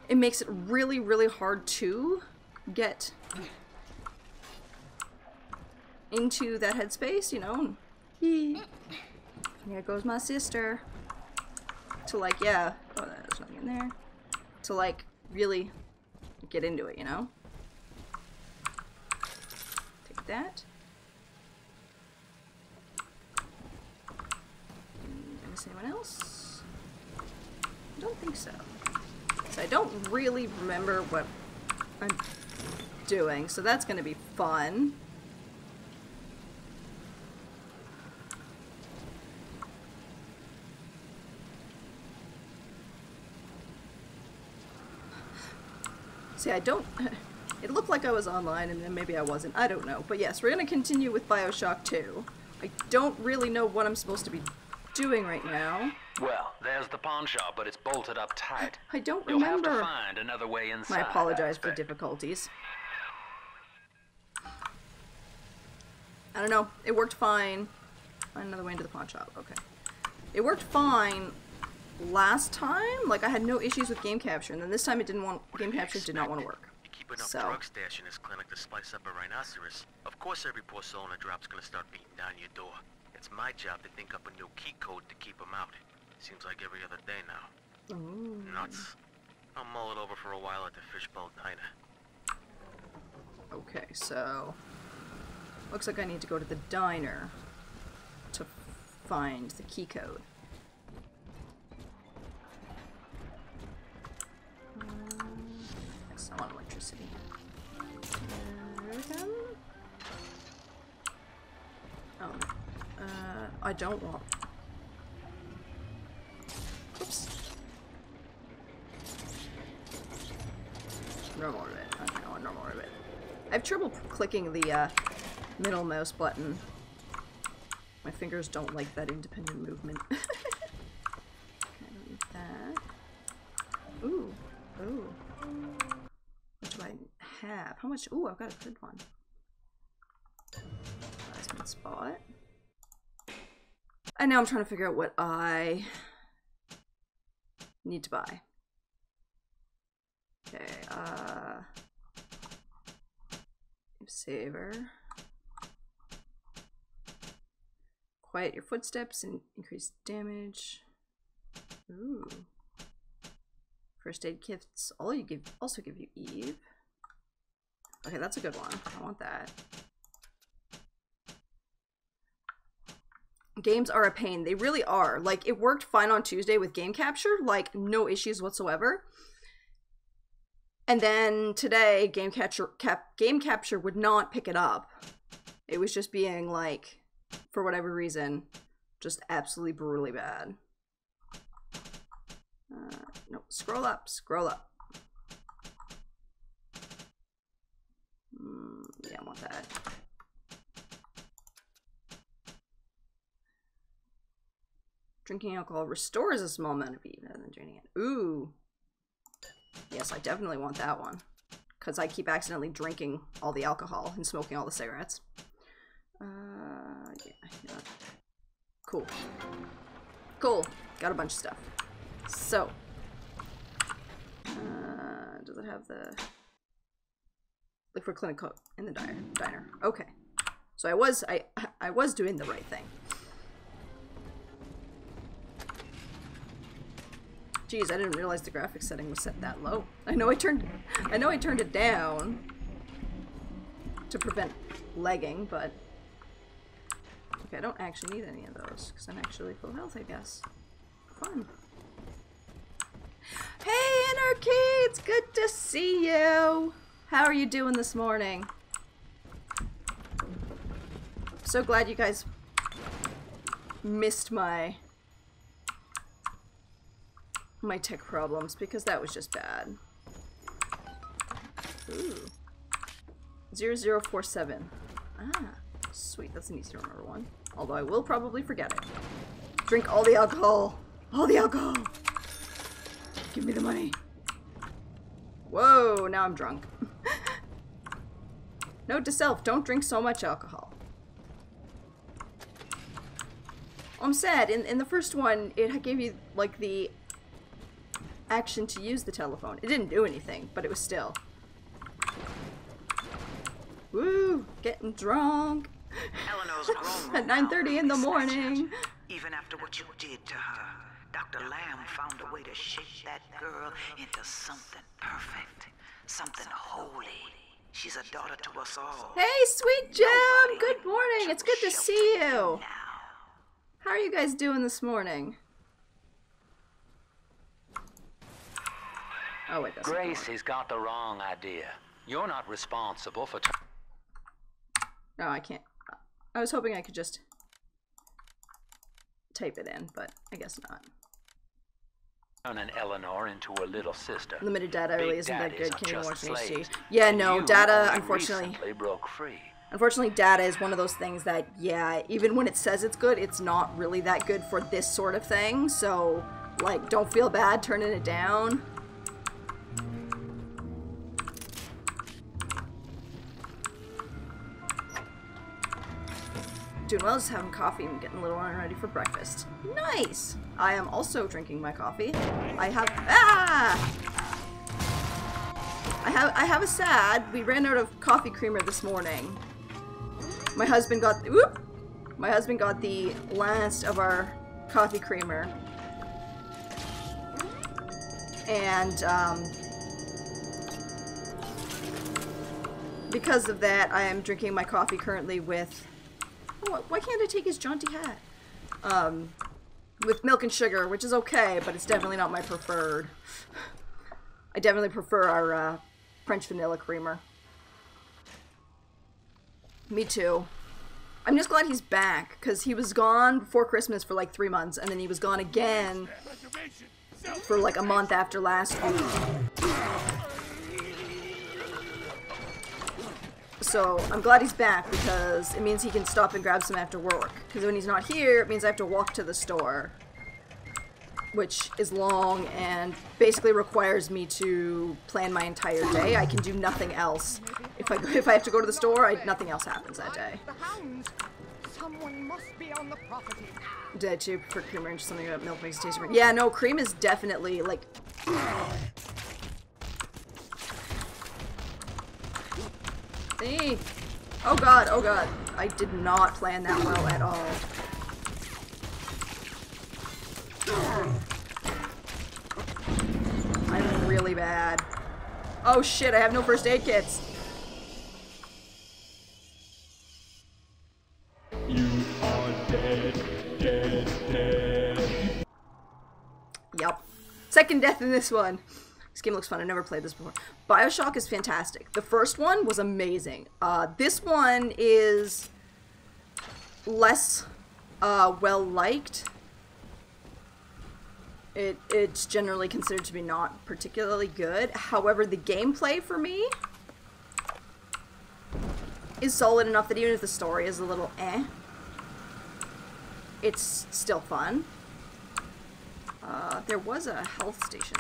it makes it really, really hard to get into that headspace, you know? Here goes my sister. To like, yeah, oh, there's nothing in there. To like, really get into it, you know? Take that. Did I see anyone else? I don't think so. So I don't really remember what I'm doing, so that's gonna be fun. See, I don't... It looked like I was online, and then maybe I wasn't. I don't know. But yes, we're going to continue with Bioshock 2. I don't really know what I'm supposed to be doing right now. Well, there's the pawn shop, but it's bolted up tight. I don't You'll remember. have to find another way inside. I apologize for difficulties. I don't know. It worked fine. Find another way into the pawn shop. Okay. It worked fine last time. Like, I had no issues with game capture, and then this time it didn't want... Game capture did not want to work. You keep enough drug stash in this clinic to spice up a rhinoceros. Of course every poor soul in a drop's gonna start beating down your door. It's my job to think up a new key code to keep them out. Seems like every other day now. Ooh. Nuts. I'll mull it over for a while at the Fishbowl Diner. Okay, so... Looks like I need to go to the diner to find the key code. Yes, I want electricity. Oh, I don't want... Oops. Normal orbit. Okay, I want normal orbit. I have trouble clicking the middle mouse button. My fingers don't like that independent movement. Okay, I don't need that. Ooh. Ooh. What do I have? How much? Ooh, I've got a good one. Plasmid spot. And now I'm trying to figure out what I need to buy. Okay, saver. Quiet your footsteps and increase damage. Ooh. First aid kits also give you Eve. Okay, that's a good one. I want that. Games are a pain. They really are. Like, it worked fine on Tuesday with game capture, like no issues whatsoever. And then today, game capture would not pick it up. It was just being like, for whatever reason, just absolutely brutally bad. No, scroll up, scroll up. Yeah, I want that. Drinking alcohol restores a small amount of Eve rather than draining it. Ooh. Yes, I definitely want that one. Because I keep accidentally drinking all the alcohol and smoking all the cigarettes. Yeah. Cool. Cool. Got a bunch of stuff. So. Does it have the... Look for clinic code in the diner. Okay. So I was doing the right thing. Jeez, I didn't realize the graphics setting was set that low. I know I turned it down to prevent lagging, but okay, I don't actually need any of those because I'm actually full health, I guess. Fun. Hey, Anarchy! It's good to see you. How are you doing this morning? So glad you guys missed my tech problems, because that was just bad. Ooh. 0047. Ah, sweet. That's an easy to remember one. Although I will probably forget it. Drink all the alcohol. All the alcohol. Give me the money. Whoa, now I'm drunk. Note to self, don't drink so much alcohol. I'm sad. In the first one, it gave you, like, the action to use the telephone. It didn't do anything, but it was still. Woo! Getting drunk. Eleanor's grown At 9:30 in the morning. Even after what you did to her, Dr. Lamb found a way to shape that girl into something perfect, something holy. She's a daughter to us all. Hey, Sweet Jim! Good morning. It's good to see you. How are you guys doing this morning? Oh wait, that's Gracie's got the wrong idea. You're not responsible for. No, I can't. I was hoping I could just type it in, but I guess not. Turning Eleanor into a little sister. Limited data really Big isn't that daddies good. are Can you just watch slaves. HD? Yeah, no, You data, only unfortunately. recently broke free. Unfortunately, data is one of those things that, yeah, even when it says it's good, it's not really that good for this sort of thing. So, like, don't feel bad turning it down. Doing well, just having coffee and getting a little one ready for breakfast. Nice! I am also drinking my coffee. I have I have a sad. We ran out of coffee creamer this morning. My husband got the last of our coffee creamer. And because of that, I am drinking my coffee currently with why can't I take his jaunty hat? With milk and sugar, which is okay, but it's definitely not my preferred. I definitely prefer our French vanilla creamer. Me too. I'm just glad he's back, because he was gone before Christmas for like 3 months, and then he was gone again for like a month after last week. So I'm glad he's back because it means he can stop and grab some after work. Because when he's not here, it means I have to walk to the store, which is long and basically requires me to plan my entire day. I can do nothing else. If I have to go to the store, nothing else happens that day. Someone must be on the property now. Did I too prefer creamer and just something about milk makes it taste different? Yeah, no, cream is definitely like. Hey. Oh god, oh god. I did not plan that well at all. I'm really bad. Oh shit, I have no first aid kits. You are dead, dead, dead. Yep. Second death in this one. This game looks fun. I've never played this before. Bioshock is fantastic. The first one was amazing. This one is less well-liked. It's generally considered to be not particularly good. However, the gameplay for me is solid enough that even if the story is a little it's still fun. There was a health station.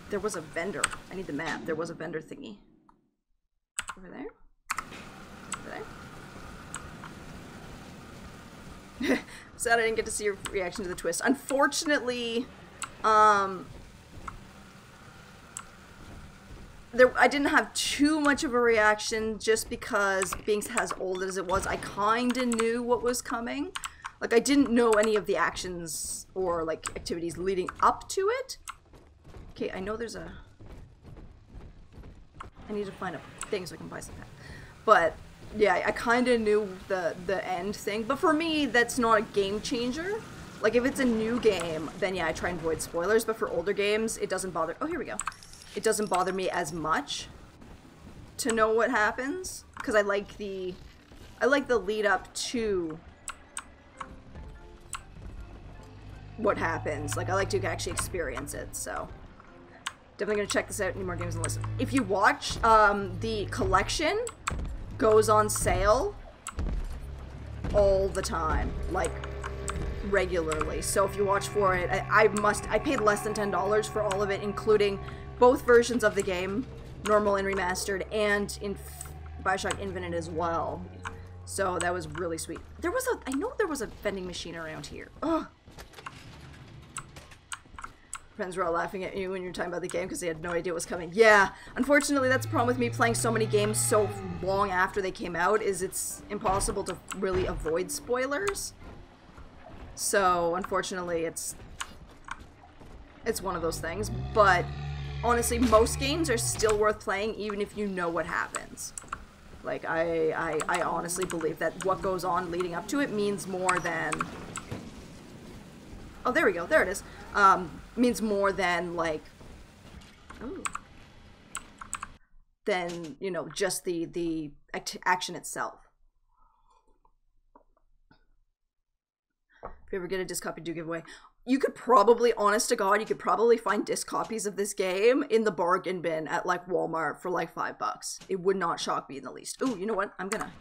There was a vendor. I need the map. There was a vendor thingy. Over there? Over there? Sad I didn't get to see your reaction to the twist. Unfortunately, I didn't have too much of a reaction just because being as old as it was, I kinda knew what was coming. Like, I didn't know any of the actions or, like, activities leading up to it. Okay, I know there's a... I need to find a thing so I can buy some. But, yeah, I kinda knew the end thing. But for me, that's not a game changer. Like, if it's a new game, then yeah, I try and avoid spoilers. But for older games, it doesn't bother... Oh, here we go. It doesn't bother me as much to know what happens. Because I like the lead up to what happens. Like, I like to actually experience it, so... Definitely gonna check this out. Need more games on the list. If you watch, the collection goes on sale all the time, like regularly. So if you watch for it, I paid less than $10 for all of it, including both versions of the game, normal and remastered, and in Bioshock Infinite as well. So that was really sweet. I know there was a vending machine around here. Ugh. Friends were all laughing at you when you were talking about the game because they had no idea what was coming. Yeah, unfortunately that's the problem with me playing so many games so long after they came out, is it's impossible to really avoid spoilers. So, unfortunately, it's one of those things. But, honestly, most games are still worth playing even if you know what happens. Like, I honestly believe that what goes on leading up to it means more than... Oh, there we go. There it is. Means more than, like... Ooh. Than, you know, just the action itself. If you ever get a disc copy, do give away. You could probably, honest to God, you could probably find disc copies of this game in the bargain bin at like Walmart for like $5. It would not shock me in the least. Ooh, you know what? I'm gonna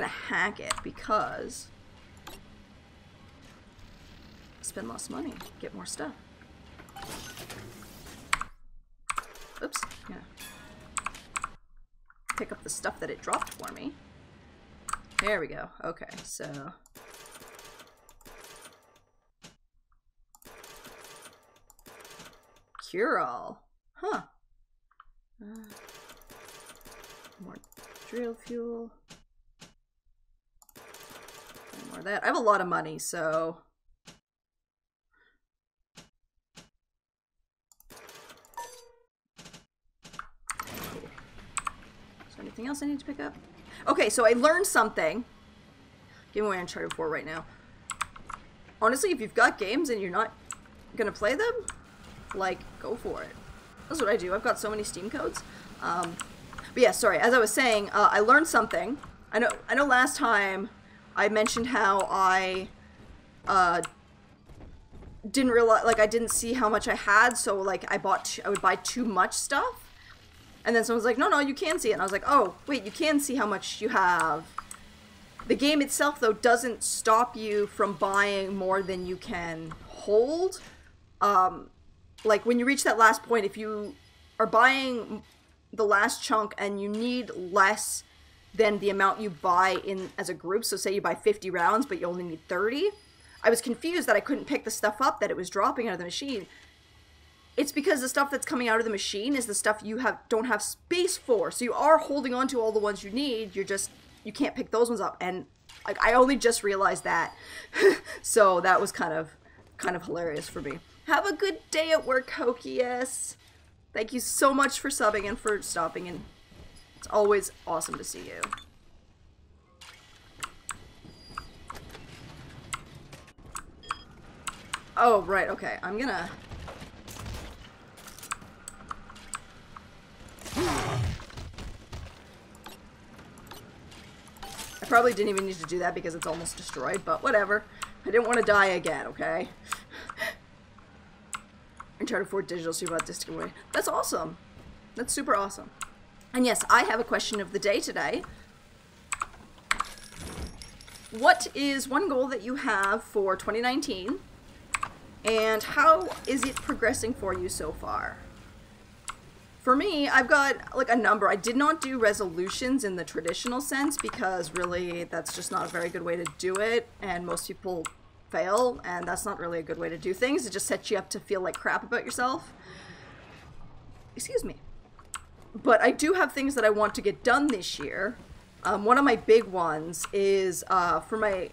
hack it because spend less money, get more stuff. Oops, yeah. Pick up the stuff that it dropped for me. There we go. Okay, so. Cure-all. Huh. More drill fuel. And more of that. I have a lot of money, so... Cool. Is there anything else I need to pick up? Okay, so I learned something. Giving away Uncharted 4 right now. Honestly, if you've got games and you're not gonna play them, like, go for it. That's what I do. I've got so many Steam codes. But yeah, sorry. As I was saying, I learned something. I know last time I mentioned how I didn't realize, like, I didn't see how much I had, so like I would buy too much stuff. And then someone was like, no, you can see it. And I was like, oh, wait, you can see how much you have. The game itself, though, doesn't stop you from buying more than you can hold. Like, when you reach that last point, if you are buying the last chunk and you need less than the amount you buy in as a group, so say you buy 50 rounds, but you only need 30, I was confused that I couldn't pick the stuff up that it was dropping out of the machine. It's because the stuff that's coming out of the machine is the stuff you don't have space for, so you are holding on to all the ones you need, you can't pick those ones up, and like, I only just realized that. So that was kind of hilarious for me. Have a good day at work, Hokius. Thank you so much for subbing and for stopping, and it's always awesome to see you. Oh, right, okay. I'm gonna... I probably didn't even need to do that because it's almost destroyed, but whatever. I didn't want to die again, okay? Uncharted 4 digital, so you bought disc away. That's awesome. That's super awesome. And yes, I have a question of the day today. What is one goal that you have for 2019? And how is it progressing for you so far? For me, I've got like a number. I did not do resolutions in the traditional sense because really that's just not a very good way to do it, and most people fail, and that's not really a good way to do things. It just sets you up to feel like crap about yourself. Excuse me. But I do have things that I want to get done this year. One of my big ones is for my...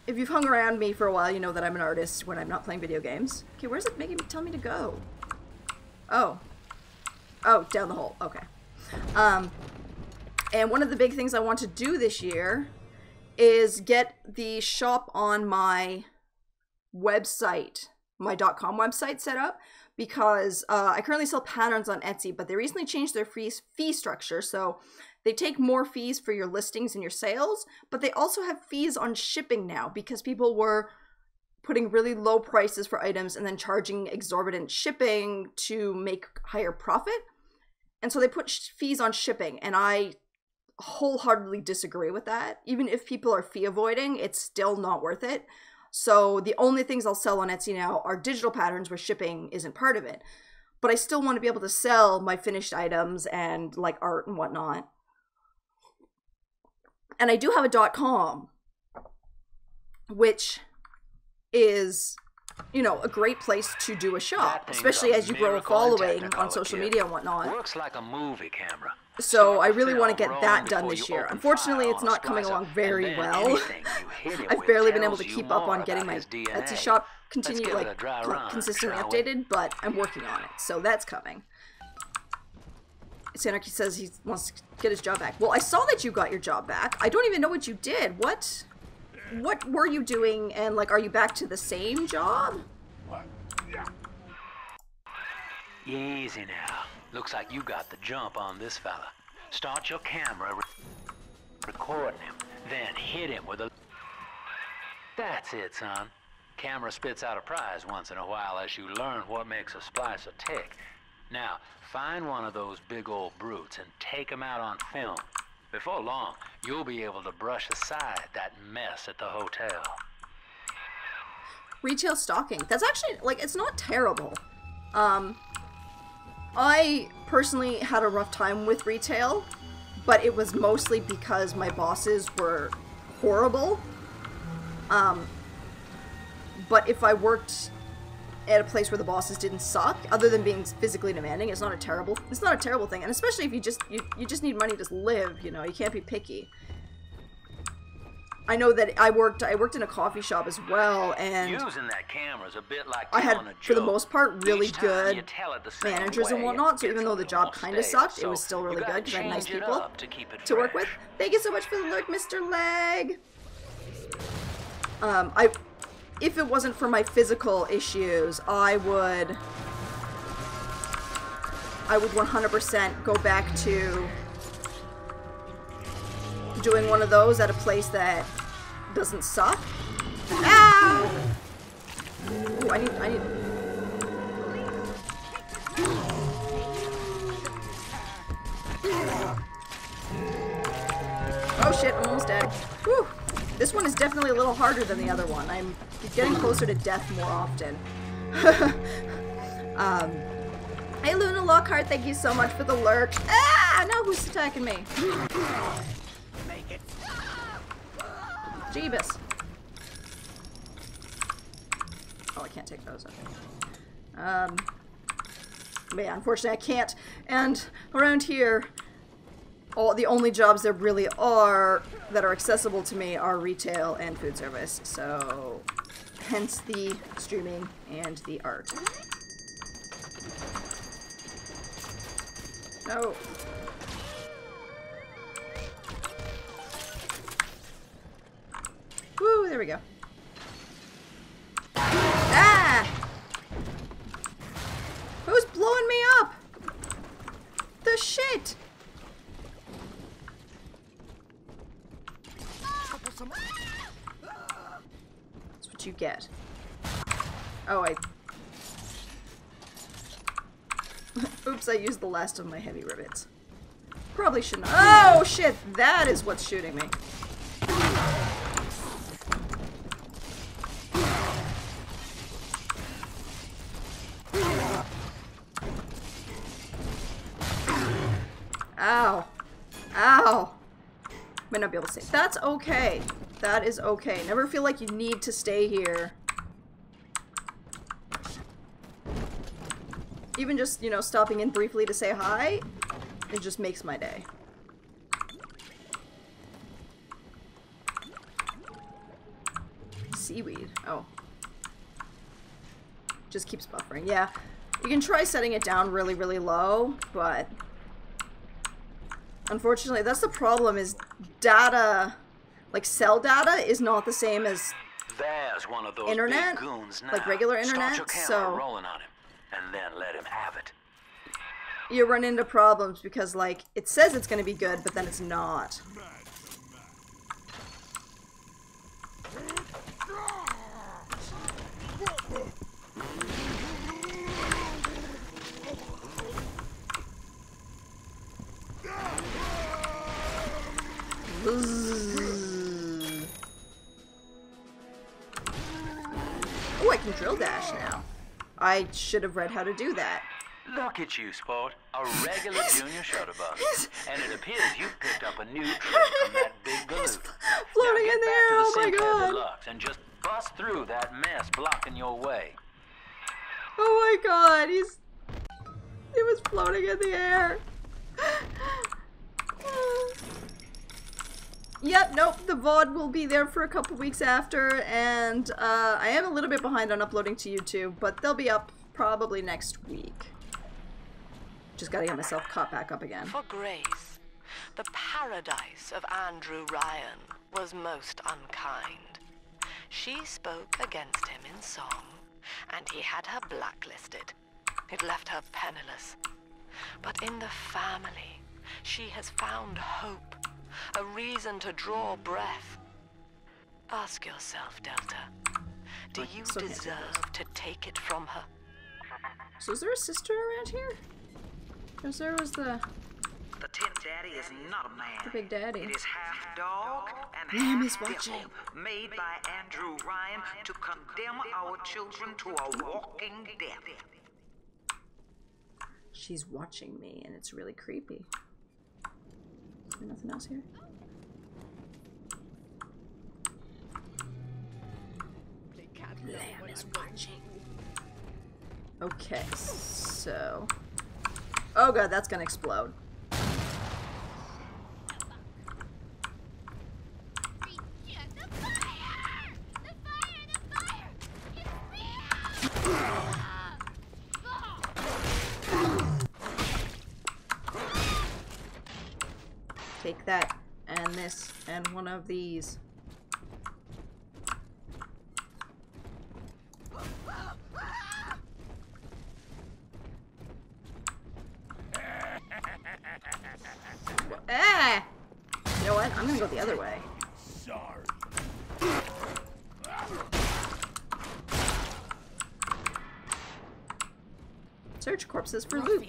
If you've hung around me for a while, you know that I'm an artist when I'm not playing video games. Okay, where's it making me tell me to go? Oh. Oh, down the hole. Okay. And one of the big things I want to do this year is get the shop on my website, my .com website set up, because I currently sell patterns on Etsy, but they recently changed their fee structure, so they take more fees for your listings and your sales, but they also have fees on shipping now because people were putting really low prices for items and then charging exorbitant shipping to make higher profit. And so they put fees on shipping, and I wholeheartedly disagree with that. Even if people are fee avoiding, it's still not worth it. So the only things I'll sell on Etsy now are digital patterns where shipping isn't part of it. But I still want to be able to sell my finished items and like art and whatnot. And I do have a .com, which is you know, a great place to do a shop, That thing's especially a as you grow a miracle in following on Technicolor, social kid. media and whatnot. Works like a movie camera. So I Start really the want to film get that rolling done before this you year. open Unfortunately, fire it's on a not coming splicer, along and very then well. anything you hit it I've with barely been able tells to you keep up more on getting about my his DNA. Etsy shop Let's give it a like dry run, consistently shall we? updated, but I'm working on it. So that's coming. Sanarchy says he wants to get his job back. Well, I saw that you got your job back. I don't even know what you did. What were you doing? And like, are you back to the same job? Easy now. Looks like you got the jump on this fella. Start your camera recording him, then hit him with a... That's it, son. Camera spits out a prize once in a while as you learn what makes a splicer tick. Now, find one of those big old brutes and take him out on film. Before long, you'll be able to brush aside that mess at the hotel. Retail stalking. That's actually, like, it's not terrible. I personally had a rough time with retail, but it was mostly because my bosses were horrible. But if I worked at a place where the bosses didn't suck, other than being physically demanding, it's not a terrible thing. And especially if you just need money to live, you know, you can't be picky. I know that I worked in a coffee shop as well, and Using that camera's a bit like I had, telling a for the joke. most part, really Each time good you tell it the same managers and way, whatnot, so it even gets though a the little job more kind of stale. sucked, it was So still you really gotta good because I had nice change it people up to keep it to work fresh. with. Thank you so much for the lurk, Mr. Leg! If it wasn't for my physical issues, I would 100% go back to doing one of those at a place that doesn't suck. Ow! Ooh, I need... Oh shit, I'm almost dead. Whew. This one is definitely a little harder than the other one. I'm getting closer to death more often. Hey Luna Lockhart, thank you so much for the lurk. Ah! No, who's attacking me? Jeebus. Oh, I can't take those. Okay. But yeah, unfortunately I can't. And around here, the only jobs there really are that are accessible to me are retail and food service. So, hence the streaming and the art. No. Woo, there we go. Ah! Who's blowing me up? The shit! That's what you get. Oh, oops, I used the last of my heavy rivets. Probably shouldn't. Oh, shit! That is what's shooting me. Ow. Ow. Might not be able to stay. That's okay. That is okay. Never feel like you need to stay here. Even just, you know, stopping in briefly to say hi, it just makes my day. Seaweed. Oh. Just keeps buffering. Yeah. You can try setting it down really, really low, but unfortunately, that's the problem, is data, like cell data, is not the same as There's one of those internet, big goons now. like regular Start internet, your camera so rolling on him, and then let him have it. you run into problems because, like, it says it's going to be good, but then it's not. Oh, I can drill dash now. I should have read how to do that. Look at you, sport. A regular junior shutterbug. And it appears you've picked up a new trick from that big balloon. Floating now in get the back air, to oh the my Sinclair god. Deluxe and just bust Bust through that mess blocking your way. Oh my god, he was floating in the air. Yep, nope, the VOD will be there for a couple weeks after, and I am a little bit behind on uploading to YouTube, but they'll be up probably next week. Just gotta get myself caught back up again. For Grace, the paradise of Andrew Ryan was most unkind. She spoke against him in song, and he had her blacklisted. It left her penniless. But in the family, she has found hope, a reason to draw breath. Ask yourself, Delta, do you deserve to take it from her? So is there a sister around here? Because there was the Tin Daddy is not a man. The Big Daddy. It is half dog and Lamb half is watching. devil, made by Andrew Ryan to condemn our children to a walking death. She's watching me, and it's really creepy. Is there nothing else here? Lamb is watching. Okay, so... Oh god, that's gonna explode. Take that, and this, and one of these. Ah! You know what? I'm gonna go the other way. Sorry. Search corpses for loot.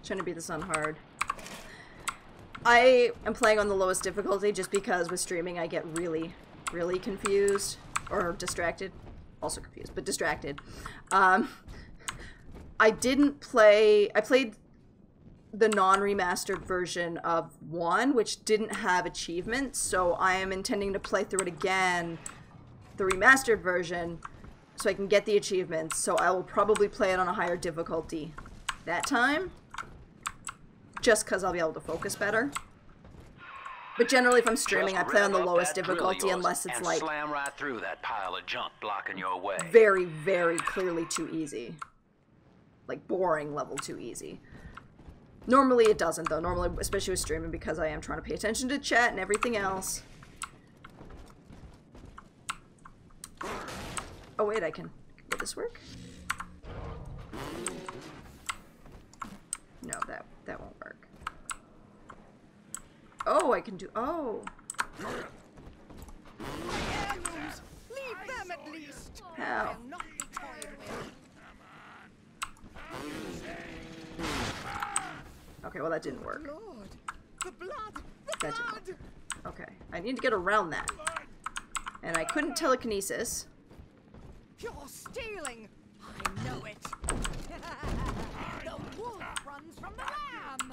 Trying to beat this on hard. I am playing on the lowest difficulty just because with streaming I get really, really confused. Or distracted. Also confused, but distracted. I didn't play... I played the non-remastered version of 1, which didn't have achievements, so I am intending to play through it again, the remastered version, so I can get the achievements, so I will probably play it on a higher difficulty that time, just because I'll be able to focus better. But generally, if I'm streaming, I play on the lowest difficulty unless it's like slam right through that pile of junk blocking your way. very, very clearly too easy. Like boring level too easy. Normally it doesn't though. Normally, especially with streaming, because I am trying to pay attention to chat and everything else. Oh wait, I can... Will this work? No, that won't work. Oh, I can do... Oh! Heirlooms! Leave them at least! How? They'll not be toyed with. Okay, well that didn't work. Lord! The blood! The That didn't blood! work. Okay, I need to get around that. And I couldn't telekinesis. You're stealing! I know it! The wolf runs from the lamb!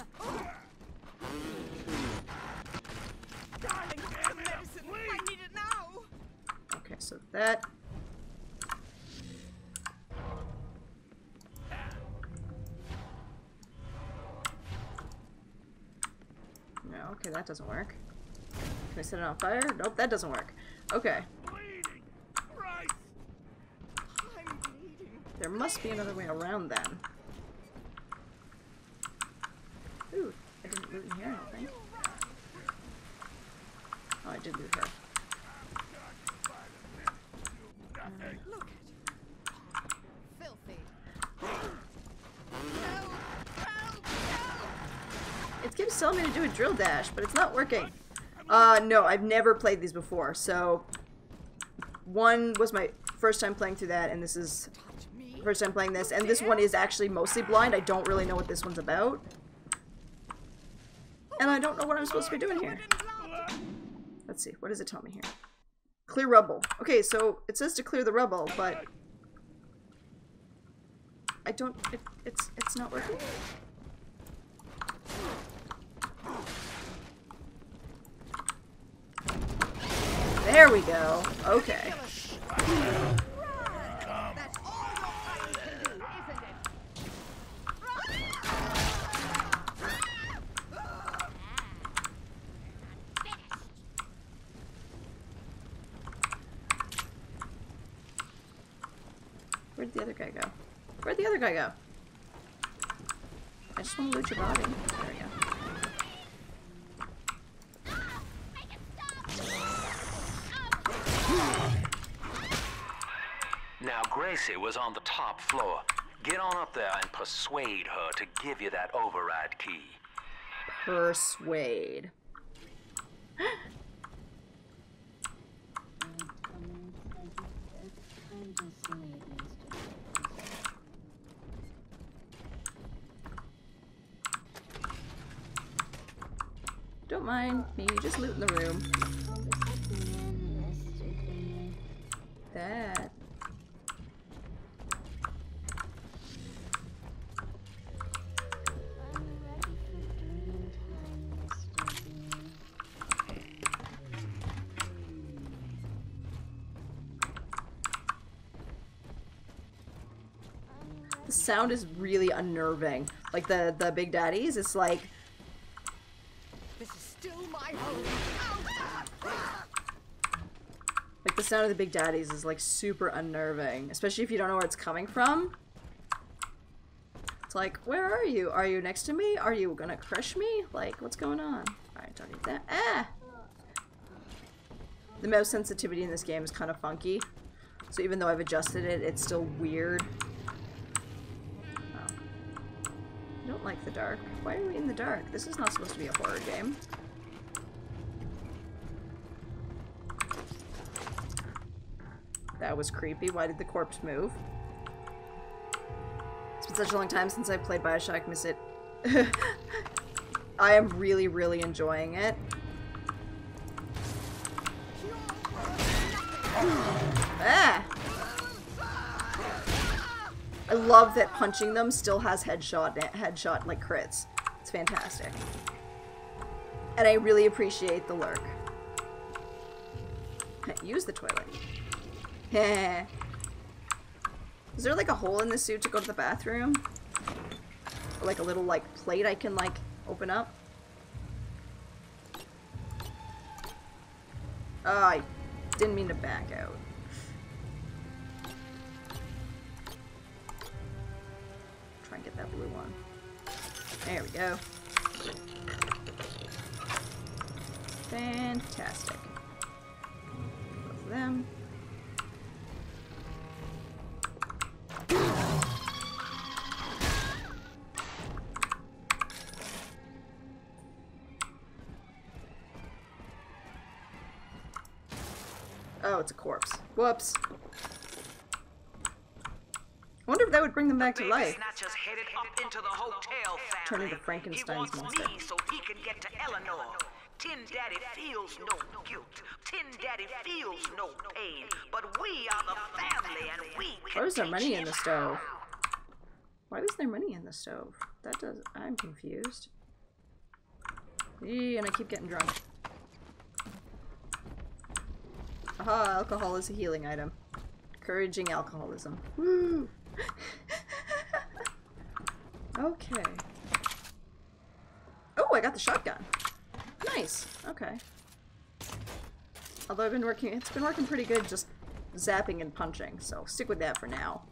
Darling, the medicine! I need it now! Okay, so that... No, okay, that doesn't work. Can I set it on fire? Nope, that doesn't work. Okay. Bleeding. Christ. I'm bleeding. There must be another way around then. Ooh, I didn't loot in here, I don't think. Oh, I did loot her. Look at it. Filthy. No! Help! Help! It keeps telling me to do a drill dash, but it's not working. No, I've never played these before, so... 1 was my first time playing through that, and this is the first time playing this, and this one is actually mostly blind. I don't really know what this one's about. And I don't know what I'm supposed to be doing here. Let's see, what does it tell me here? Clear rubble. Okay, so it says to clear the rubble, but... I don't... It's not working. There we go. Okay. That's all you're trying to do, isn't it? Where'd the other guy go? Where'd the other guy go? I just want to loot your body. There we go. Now, Gracie was on the top floor. Get on up there and persuade her to give you that override key. Persuade. Don't mind me, just looting the room. That. The sound is really unnerving. Like the Big Daddies, it's like This is still my home. the sound of the Big Daddies is like super unnerving, especially if you don't know where it's coming from. It's like, where are you? Are you next to me? Are you gonna crush me? Like, what's going on? Alright, don't need that. Ah! The mouse sensitivity in this game is kind of funky. So even though I've adjusted it, it's still weird. Oh. I don't like the dark. Why are we in the dark? This is not supposed to be a horror game. That was creepy. Why did the corpse move? It's been such a long time since I've played Bioshock, miss it. I am really, really enjoying it. Ah! I love that punching them still has headshot like crits. It's fantastic. And I really appreciate the lurk. Use the toilet. Is there like a hole in the suit to go to the bathroom? Or like a little like plate I can like open up? Oh, I didn't mean to back out. Try and get that blue one. There we go. Fantastic. Both of them. Oh, it's a corpse. Whoops. I wonder if that would bring them back to life. Snatcher's headed up into the hotel Turn family. into Frankenstein's He wants monster. me so he can get to Eleanor. Tin Daddy feels no guilt. Tin Daddy feels no pain. But we are the family and we can Why was there teach money in him the stove? Why was there money in the stove? That does... I'm confused. Eee, and I keep getting drunk. Aha, alcohol is a healing item. Encouraging alcoholism. Woo! Okay. Oh, I got the shotgun. Nice. Okay. Although it's been working pretty good just zapping and punching, so stick with that for now.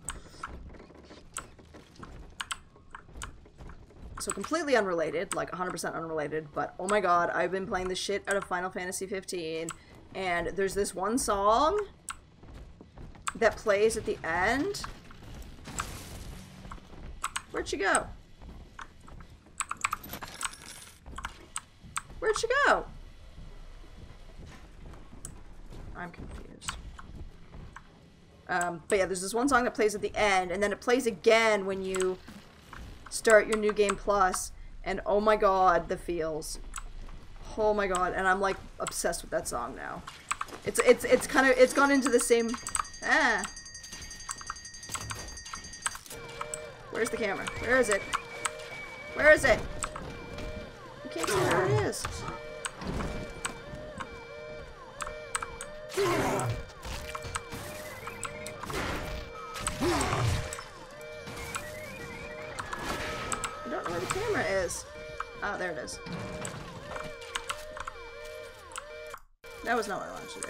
So completely unrelated, like 100% unrelated, but oh my god, I've been playing the shit out of Final Fantasy 15, and there's this one song that plays at the end. Where'd she go? Where'd she go? I'm confused. But yeah, there's this one song that plays at the end, and then it plays again when you start your New Game Plus, and oh my god, the feels. Oh my god, and I'm like obsessed with that song now. It's gone into the same... Ah. Where's the camera? Where is it? Where is it? I can't see where it is. I don't know where the camera is. Oh, there it is. That was not what I wanted to do.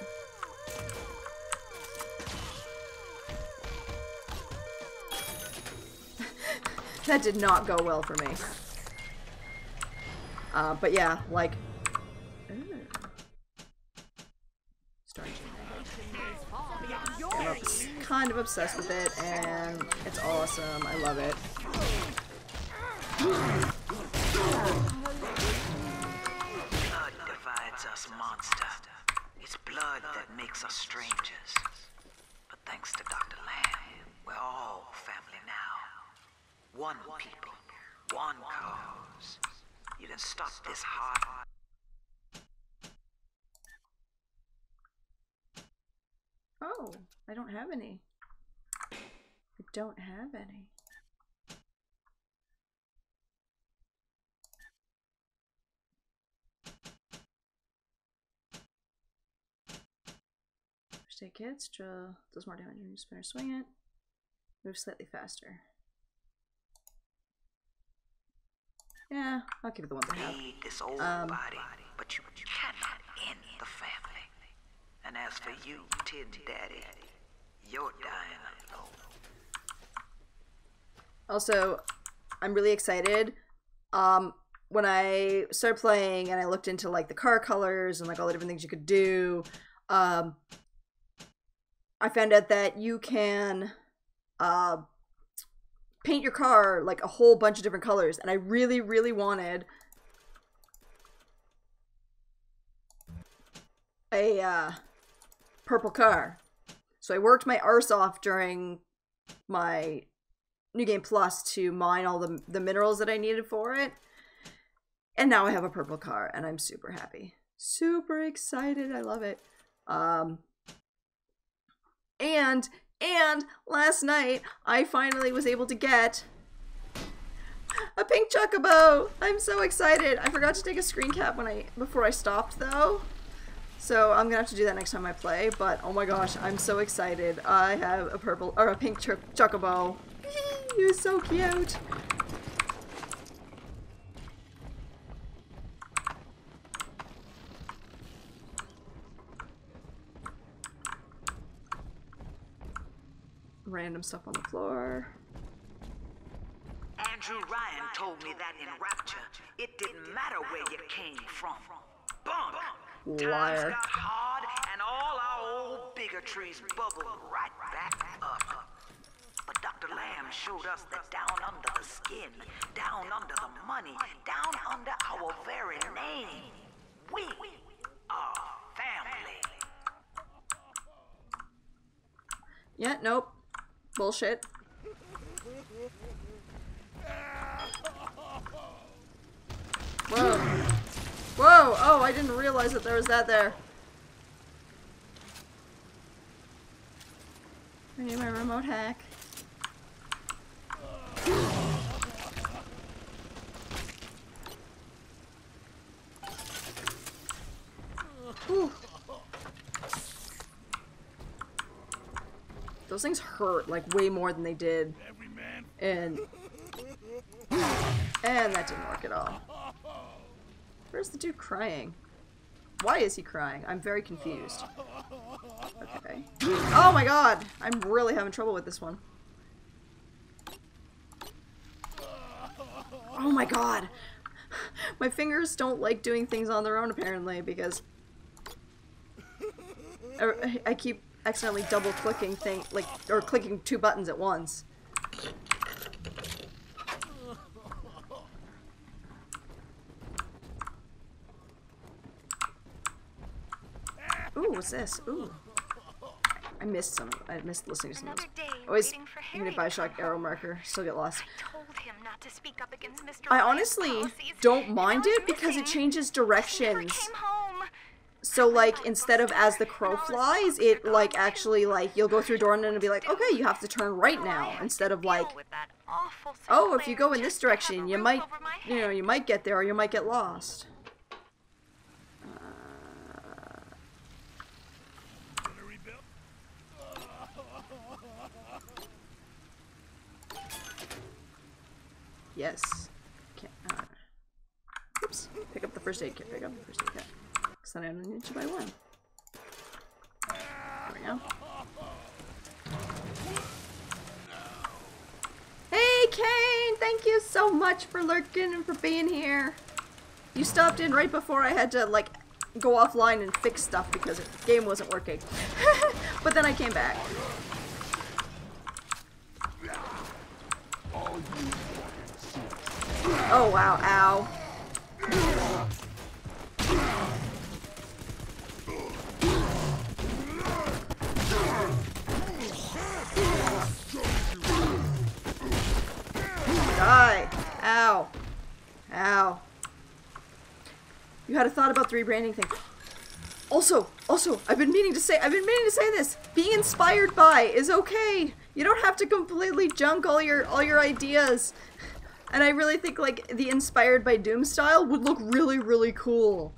That did not go well for me. But yeah, like... I'm kind of obsessed with it, and it's awesome. I love it. Blood divides us, monster. It's blood that makes us strangers. But thanks to Dr. Lamb, we're all family now. One people, one cause. You can stop this hard. Oh, I don't have any. I don't have any. Take hits, does more damage when you spin or swing it. Move slightly faster. Yeah, I'll keep it the ones I have. Need this old body, but you cannot end the family. And as for you, Tin Daddy, you're dying alone. Also, I'm really excited. When I started playing and I looked into like the car colors and like all the different things you could do, I found out that you can paint your car like a whole bunch of different colors, and I really, really wanted a purple car. So I worked my arse off during my New Game Plus to mine all the minerals that I needed for it, and now I have a purple car, and I'm super happy. Super excited. I love it. And last night, I finally was able to get a pink chocobo. I'm so excited. I forgot to take a screen cap before I stopped though. So I'm gonna have to do that next time I play, but oh my gosh, I'm so excited. I have a pink chocobo. You're so cute. Random stuff on the floor. Andrew Ryan told me that in Rapture, it didn't matter where you came from. Bunk! Liar. Times got hard, and all our old bigotries bubbled right back up. But Dr. Lamb showed us that down under the skin, down under the money, down under our very name, we are family. Yeah, nope. Bullshit. Whoa. Whoa! Oh, I didn't realize that there was that there. I need my remote hack. Whew. Those things hurt like way more than they did. And that didn't work at all. Where's the dude crying? Why is he crying? I'm very confused. Okay. Oh my god! I'm really having trouble with this one. Oh my god! My fingers don't like doing things on their own apparently because I keep accidentally double clicking or clicking two buttons at once. Ooh, what's this? Ooh. I missed listening to some of those. Always need a Bioshock arrow marker. Still get lost. I honestly don't mind it because it changes directions. So like instead of as the crow flies, it like actually like you'll go through a door and it'll be like, okay, you have to turn right now, instead of like, oh, if you go in this direction, you might, you might get there or you might get lost. Yes. Okay. Oops. Pick up the first aid kit. Pick up the first aid kit. Because then I only need to buy one. There we go. Hey, Kane! Thank you so much for lurking and for being here. You stopped in right before I had to, like, go offline and fix stuff because the game wasn't working. But then I came back. Oh, wow. Ow. Die. Ow. Ow. You had a thought about the rebranding thing. Also, I've been meaning to say this. Being inspired by is okay. You don't have to completely junk all your ideas. And I really think like the inspired by Doom style would look really, really cool.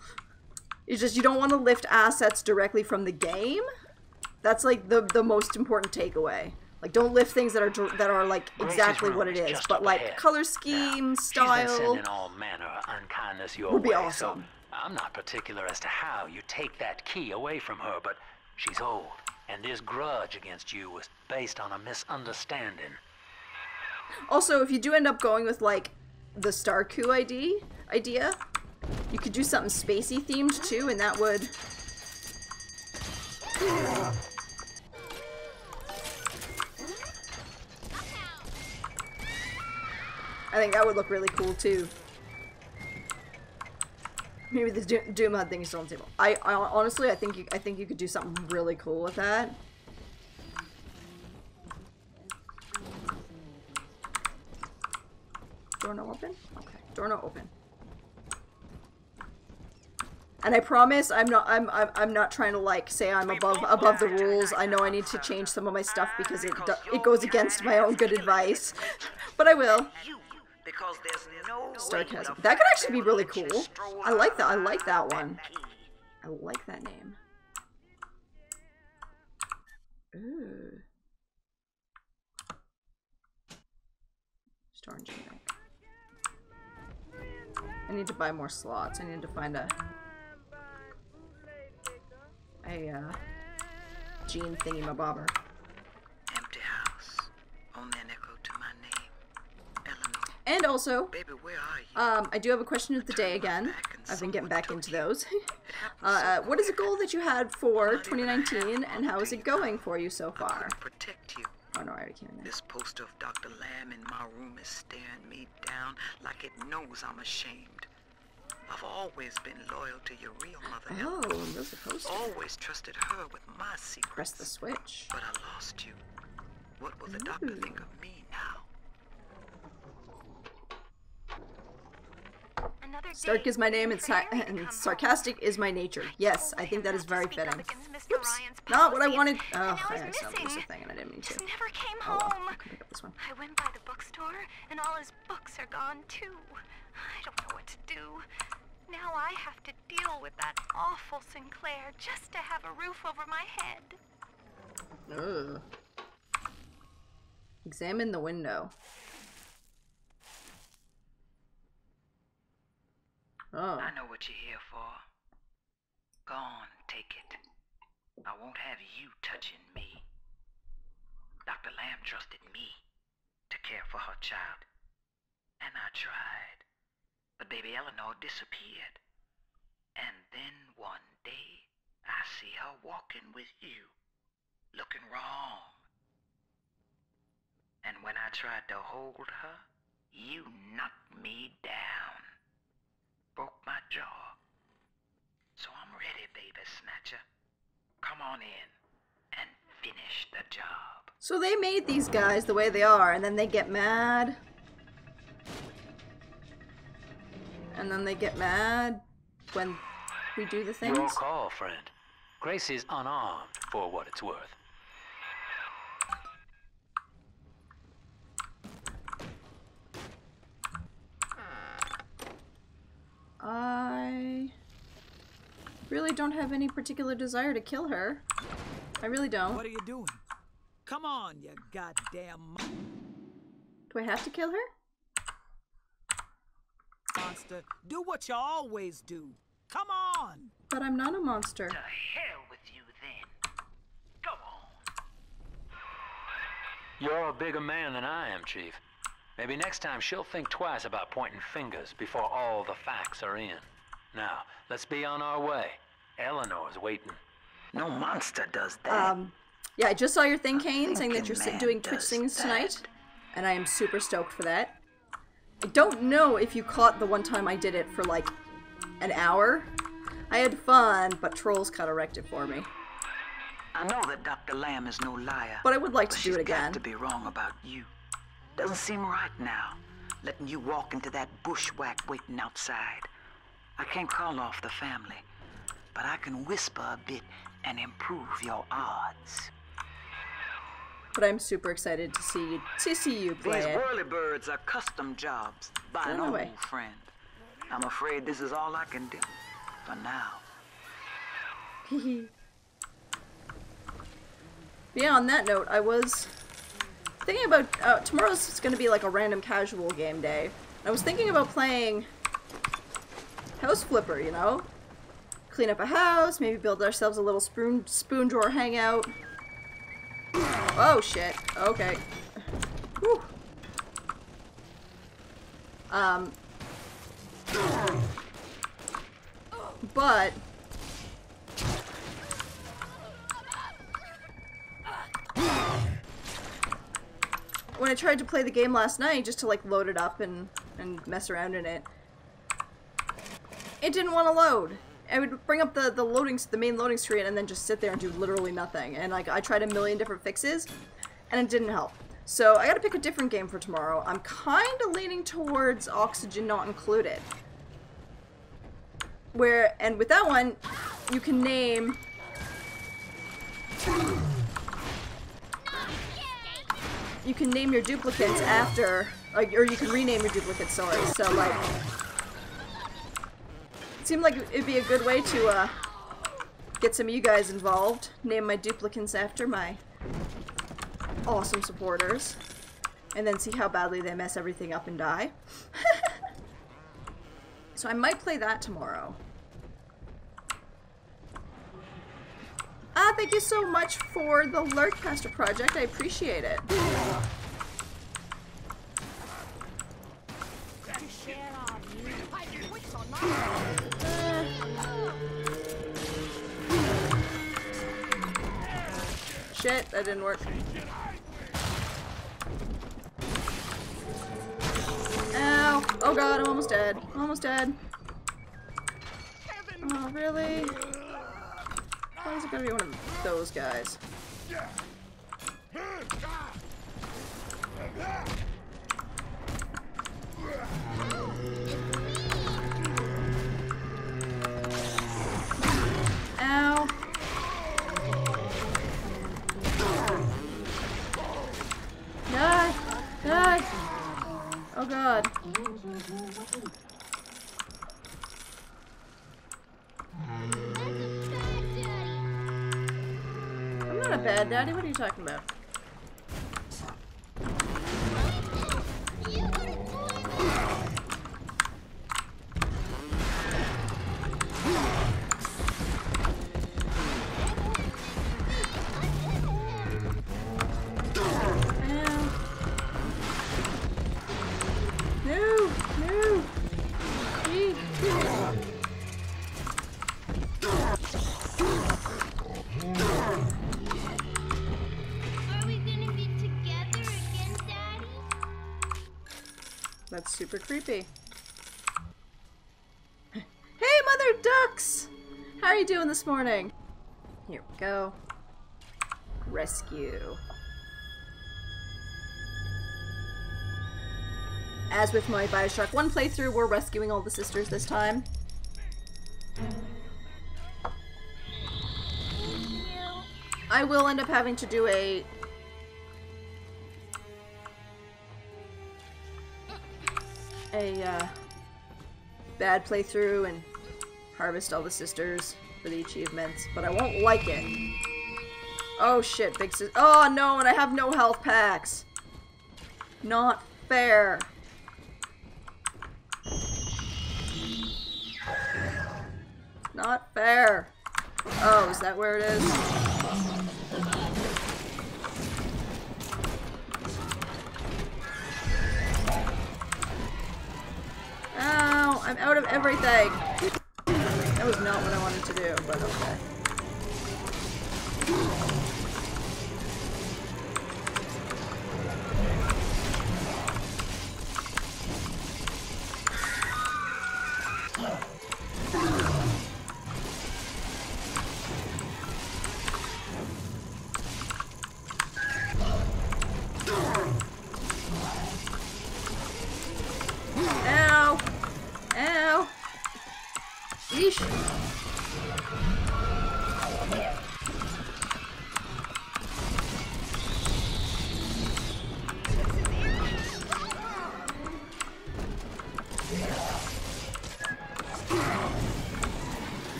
It's just you don't want to lift assets directly from the game. That's like the most important takeaway. Like don't lift things that are like exactly what it is, but like color scheme, style. She's been sending all manner of unkindness your would be way, awesome. so I'm not particular as to how you take that key away from her, but she's old, and this grudge against you was based on a misunderstanding. Also, if you do end up going with like the Star Coup idea, you could do something spacey themed too, and that would. I think that would look really cool too. Maybe the Doom HUD thing is still on the table. I honestly, I think you could do something really cool with that. Door no open? Okay, door no open. And I promise I'm not trying to like say I'm above the rules. I know I need to change some of my stuff because it goes against my own good advice. But I will. Sarcasm. That could actually be really cool. I like that. I like that one. I like that name. Ooh. Storage bank. I need to buy more slots. I need to find a gene thingy-mabobber. Empty house. Only an echo to my name. Eleanor. And also, Baby, where are you? I do have a question of the day again. I've been getting back into those. What is a goal that you had for 2019, and how is it going for you so far? Protect you. Oh no, I already came in there. This poster of Dr. Lamb in my room is staring me down like it knows I'm ashamed. I've always been loyal to your real mother. Oh, there's a poster. Always trusted her with my secrets. Press the switch. But I lost you. What will the doctor think of me now? Stark is my name, and sarcastic is my nature. Yes, I think that is very fitting. Oops, not what I wanted. Oh, I accidentally used a thing and I didn't mean to. Never came Oh, well, home. I can pick up this one. I went by the bookstore, and all his books are gone too. I don't know what to do. Now I have to deal with that awful Sinclair just to have a roof over my head. Ugh. Examine the window. Oh. I know what you're here for. Go on, take it. I won't have you touching me. Dr. Lamb trusted me to care for her child. And I tried. But baby Eleanor disappeared. And then one day, I see her walking with you. Looking wrong. And when I tried to hold her, you knocked me down. Broke my jaw. So I'm ready, baby snatcher. Come on in and finish the job. So they made these guys the way they are, and then they get mad. And then they get mad when we do the things. Your call, friend. Grace is unarmed, for what it's worth. I really don't have any particular desire to kill her. I really don't. What are you doing? Come on, you goddamn... Do I have to kill her? monster. Do what you always do. Come on! But I'm not a monster. To hell with you then. Go on. You're a bigger man than I am, Chief. Maybe next time she'll think twice about pointing fingers before all the facts are in. Now, let's be on our way. Eleanor's waiting. No monster does that. Yeah, I just saw your thing, Kane, saying that you're Thinking doing man Twitch does things that. tonight. And I am super stoked for that. I don't know if you caught the one time I did it for like an hour. I had fun, but trolls kind of wrecked it for me. I know that Dr. Lamb is no liar. But I would like to but do it she's again. got to be wrong about you. Doesn't seem right now, letting you walk into that bushwhack waiting outside. I can't call off the family, but I can whisper a bit and improve your odds. But I'm super excited to see you play These it. whirlybirds are custom jobs by an Anyway. old friend. I'm afraid this is all I can do for now. Yeah, on that note, I was thinking about tomorrow's going to be like a random casual game day. I was thinking about playing House Flipper, you know? Clean up a house, maybe build ourselves a little spoon drawer hangout. Oh shit. Okay. Whew. But when I tried to play the game last night just to like load it up and mess around in it, it didn't want to load. I would bring up the main loading screen and then just sit there and do literally nothing. And like I tried a million different fixes and it didn't help. So I gotta pick a different game for tomorrow. I'm kind of leaning towards Oxygen Not Included. And with that one, you can name your duplicates after, like, or you can rename your duplicates, sorry. So like, it seemed like it'd be a good way to get some of you guys involved. Name my duplicates after my awesome supporters. And then see how badly they mess everything up and die. So I might play that tomorrow. Thank you so much for the Lurkcaster project. I appreciate it. Shit, that didn't work. Ow! Oh god, I'm almost dead. Almost dead. Oh, really? Why is it gonna be one of those guys? Ow. Die! Die! Oh god. I'm not a bad daddy, what are you talking about? No! No! Gee. Are we gonna be together again, Daddy? That's super creepy. Hey, Mother Ducks! How are you doing this morning? Here we go. Rescue. As with my Bioshock 1 playthrough, we're rescuing all the sisters this time. I will end up having to do a bad playthrough and harvest all the sisters for the achievements, but I won't like it. Oh shit, big sis- oh no, and I have no health packs! Not fair. Not fair. Oh, is that where it is? Ow, I'm out of everything. That was not what I wanted to do, but okay. Ow! Ow! Yeesh!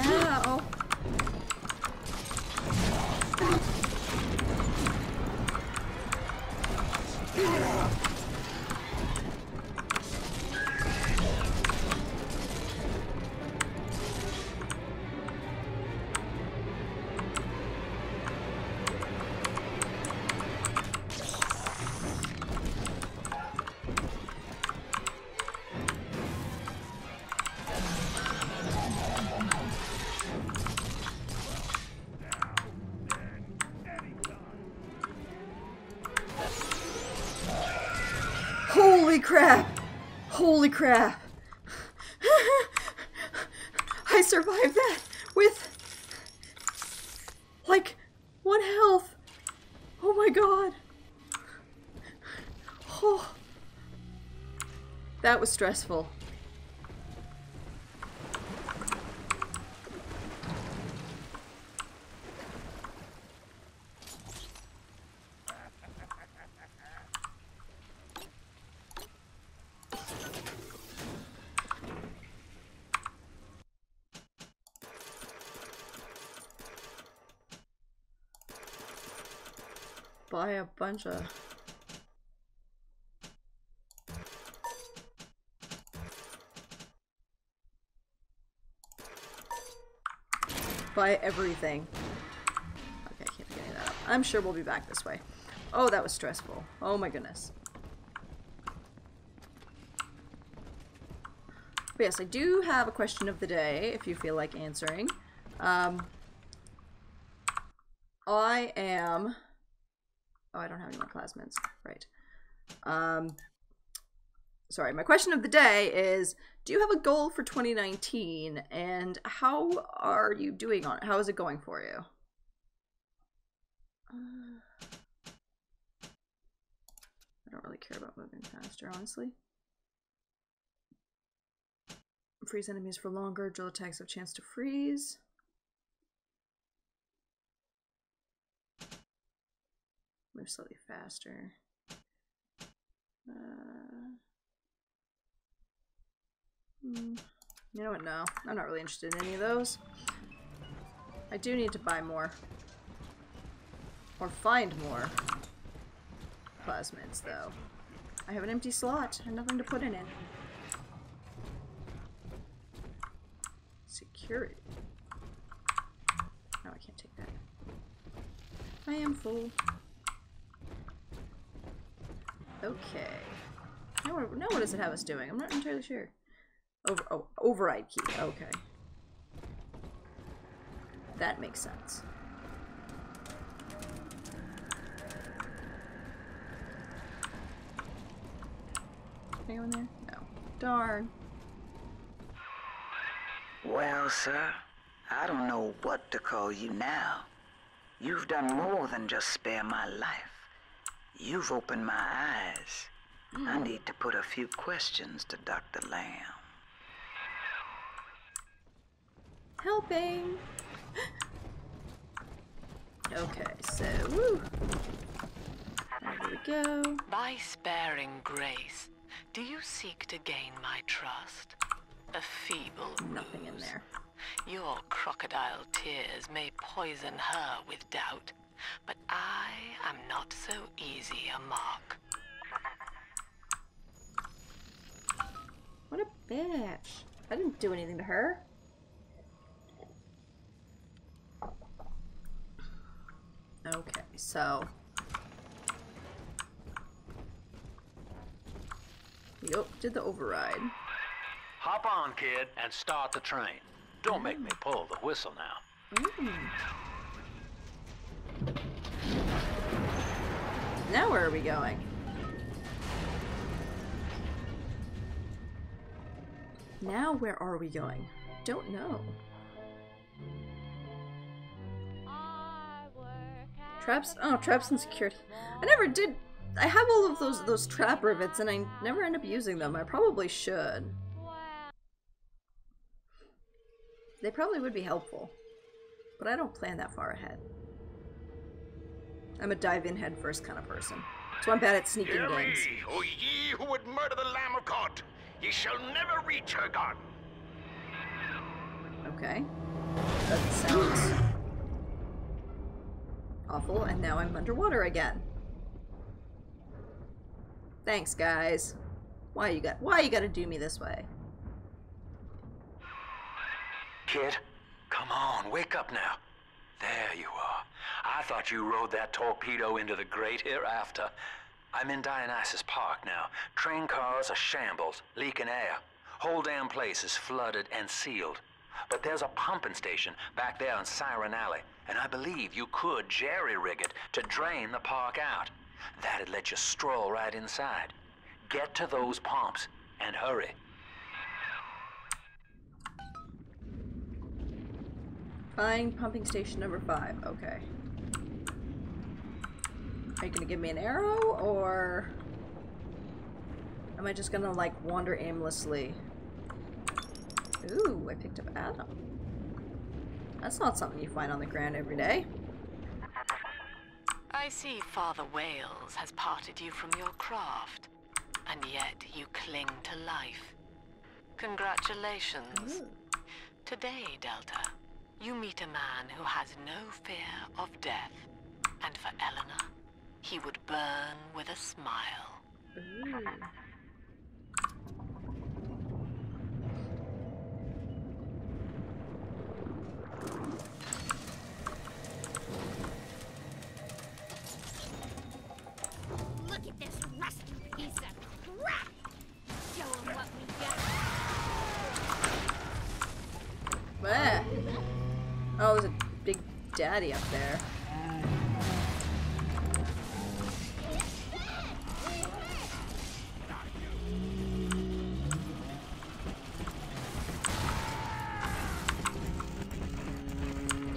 Ow! Holy crap! Holy crap! I survived that with like 1 health. Oh my god. Oh. That was stressful. Buy a bunch of... Buy everything. Okay, I can't pick any of that up. I'm sure we'll be back this way. Oh, that was stressful. Oh my goodness. But yes, I do have a question of the day, if you feel like answering. I am... Oh, I don't have any more plasmids. Right. Sorry, my question of the day is, do you have a goal for 2019, and how are you doing on it? How is it going for you? I don't really care about moving faster, honestly. Freeze enemies for longer. Drill attacks have a chance to freeze. Move slightly faster. You know what? No, I'm not really interested in any of those. I do need to buy more. Or find more plasmids, though. I have an empty slot and nothing to put in it. Security. No, I can't take that. I am full. Okay. Now what does it have us doing? I'm not entirely sure. Override key. Okay. That makes sense. Can I go in there? No. Darn. Well, sir, I don't know what to call you now. You've done more than just spare my life. You've opened my eyes. I need to put a few questions to Dr. Lamb. Helping! Okay, so, woo! There we go. By sparing grace, do you seek to gain my trust? A feeble Nothing in there. Your crocodile tears may poison her with doubt, but I am not so easy a mark. bitch. I didn't do anything to her. Okay, so... Yep, did the override. Hop on, kid, and start the train. Don't make me pull the whistle now. Now where are we going? Now where are we going? Don't know. Traps? Oh, traps and security. I never did. I have all of those trap rivets and I never end up using them. I probably should. They probably would be helpful. But I don't plan that far ahead. I'm a dive-in head-first kind of person. So I'm bad at sneaking Hear games. me, O ye who would murder the Lamb of God! Ye shall never reach her garden! Okay. That sounds awful, and now I'm underwater again. Thanks, guys. Why you gotta do me this way? Kid, come on, wake up now. There you are. I thought you rode that torpedo into the great hereafter. I'm in Dionysus Park now. Train cars are shambles, leaking air. Whole damn place is flooded and sealed. But there's a pumping station back there in Siren Alley, and I believe you could jerry-rig it to drain the park out. That'd let you stroll right inside. Get to those pumps, and hurry. Find pumping station number 5. Okay. Are you gonna give me an arrow, or am I just gonna, like, wander aimlessly? Ooh, I picked up Adam. That's not something you find on the ground every day. I see Father Wales has parted you from your craft, and yet you cling to life. Congratulations. Ooh. Today, Delta, you meet a man who has no fear of death, and for Eleanor, he would burn with a smile. Ooh. Look at this rusty piece of crap! Show 'em what we got. Where? Oh, there's a big daddy up there.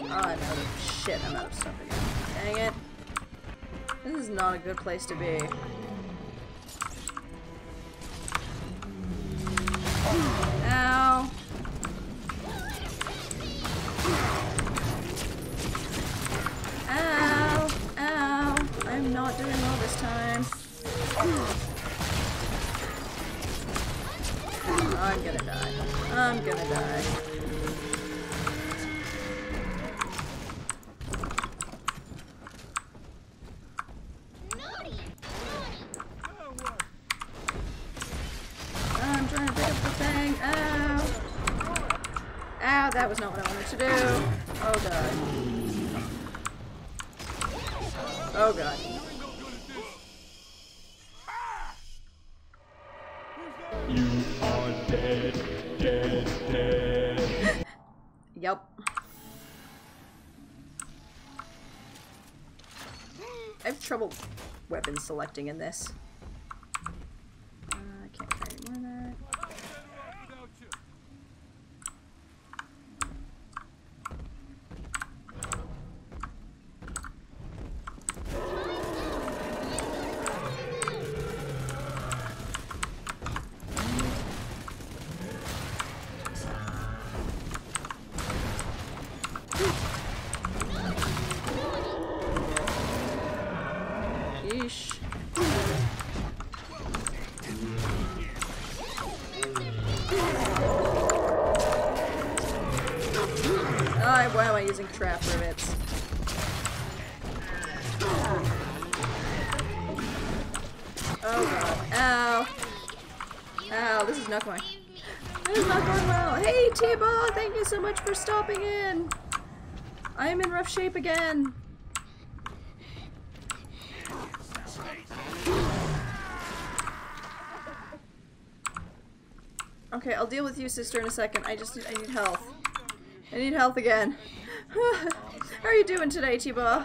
Oh, I'm out of shit. I'm out of stuff again. Dang it. This is not a good place to be. Ow. Ow. Ow. I'm not doing well this time. I'm gonna die. I'm gonna die. I'm trying to pick up the thing. Ow. Ow, that was not what I wanted to do. Oh god. Oh god. You are dead, dead, dead. Yep. I have trouble weapon selecting in this. I can't carry more of that. Yeesh. Why am I using trap rivets? Oh god. Ow. Ow, this is not going. It's not going well. Hey, T-Ball, thank you so much for stopping in. I am in rough shape again. Okay, I'll deal with you, sister, in a second. I need health. I need health again. How are you doing today, T-Ball?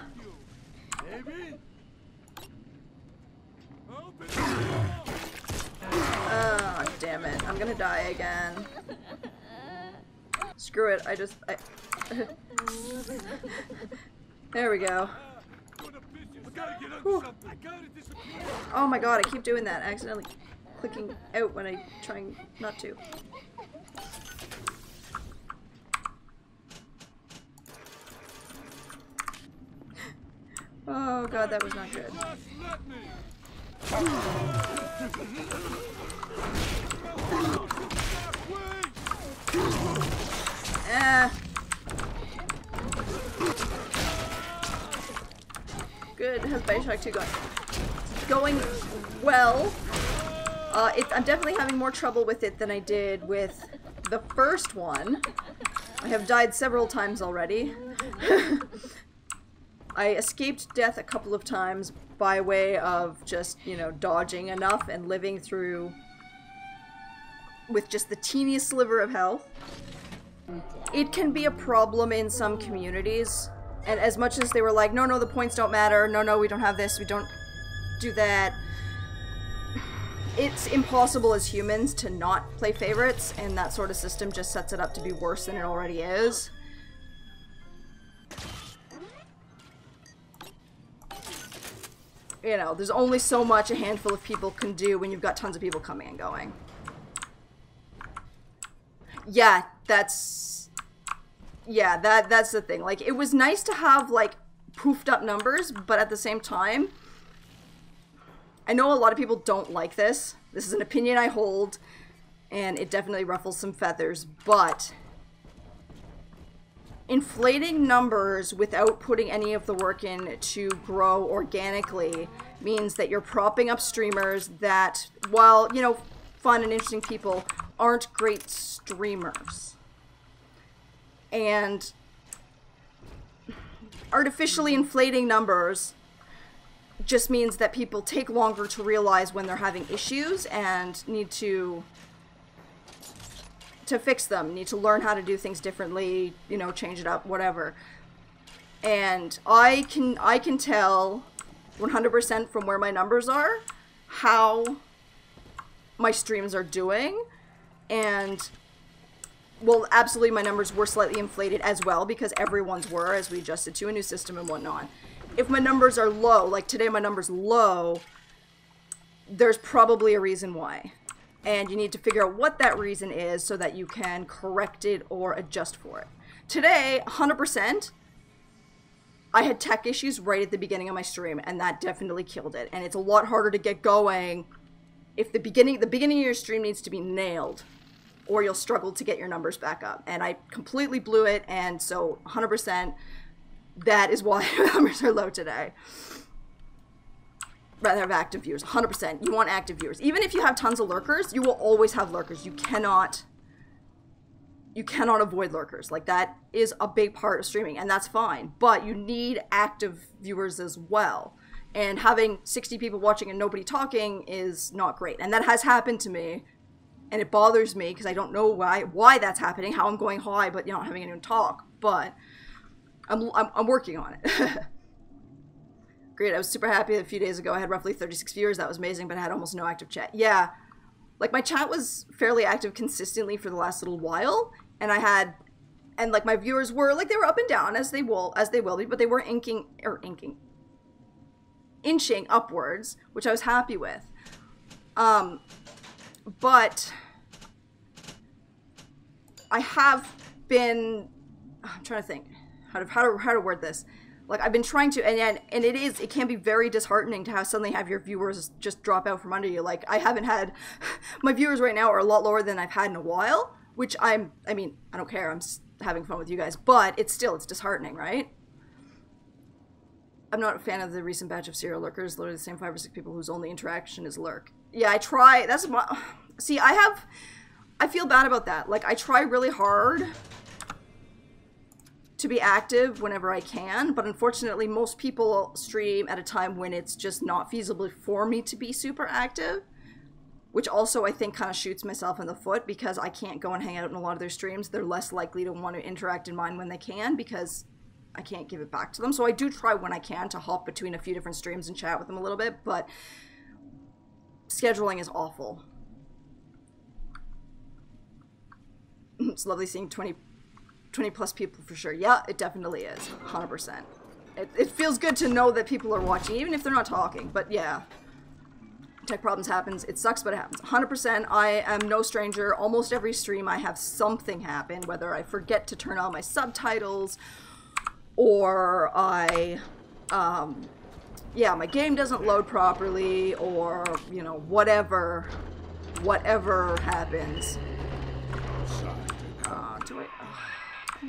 Oh, damn it. I'm gonna die again. Screw it. There we go. Whew. Oh my god, I keep doing that. Accidentally clicking out when I'm trying not to. Oh god, that was not good. Good. How's Bioshock 2 going? It's going well. I'm definitely having more trouble with it than I did with the first one. I have died several times already. I escaped death a couple of times by way of just, you know, dodging enough and living through with just the teeniest sliver of health. It can be a problem in some communities, and as much as they were like, no, the points don't matter, no, we don't have this, we don't do that, it's impossible as humans to not play favorites, and that sort of system just sets it up to be worse than it already is. You know, there's only so much a handful of people can do when you've got tons of people coming and going. Yeah, that's the thing. Like, it was nice to have, like, poofed up numbers, but at the same time, I know a lot of people don't like this. This is an opinion I hold, and it definitely ruffles some feathers, but inflating numbers without putting any of the work in to grow organically means that you're propping up streamers that, while, you know, fun and interesting people, aren't great streamers. And artificially inflating numbers just means that people take longer to realize when they're having issues and need to fix them, need to learn how to do things differently, you know, change it up, whatever. And I can tell 100% from where my numbers are how my streams are doing, and well, absolutely my numbers were slightly inflated as well because everyone's were as we adjusted to a new system and whatnot. If my numbers are low, like today my number's low, there's probably a reason why. And you need to figure out what that reason is so that you can correct it or adjust for it. Today, 100%, I had tech issues right at the beginning of my stream, and that definitely killed it. And it's a lot harder to get going if the beginning of your stream needs to be nailed, or you'll struggle to get your numbers back up. And I completely blew it, and so 100%, that is why my numbers are low today. Rather have active viewers, 100%. You want active viewers. Even if you have tons of lurkers, you will always have lurkers. You cannot avoid lurkers. Like, that is a big part of streaming, and that's fine. But you need active viewers as well. And having 60 people watching and nobody talking is not great. And that has happened to me, and it bothers me because I don't know why that's happening, how I'm going high but, you know, not having anyone talk. But I'm working on it. Great, I was super happy a few days ago I had roughly 36 viewers. That was amazing, but I had almost no active chat. Yeah, like my chat was fairly active consistently for the last little while, and like my viewers were, like, they were up and down as they will be, but they were inching upwards, which I was happy with. But I have been, I'm trying to think how to word this. Like, I've been trying to, and it can be very disheartening to suddenly have your viewers just drop out from under you. Like, I haven't had, my viewers right now are a lot lower than I've had in a while, which I mean, I don't care, I'm just having fun with you guys, but it's disheartening, right? I'm not a fan of the recent batch of serial lurkers, literally the same 5 or 6 people whose only interaction is lurk. Yeah, I try, that's my, see, I I feel bad about that. Like, I try really hard to be active whenever I can, but unfortunately most people stream at a time when it's just not feasible for me to be super active, which also I think kind of shoots myself in the foot because I can't go and hang out in a lot of their streams. They're less likely to want to interact in mine when they can because I can't give it back to them. So I do try when I can to hop between a few different streams and chat with them a little bit, but scheduling is awful. It's lovely seeing 20 plus people for sure. Yeah, it definitely is. 100%. It feels good to know that people are watching, even if they're not talking. But yeah, tech problems happens. It sucks, but it happens. 100%. I am no stranger. Almost every stream I have something happen, whether I forget to turn on my subtitles or I, yeah, my game doesn't load properly or, you know, whatever happens.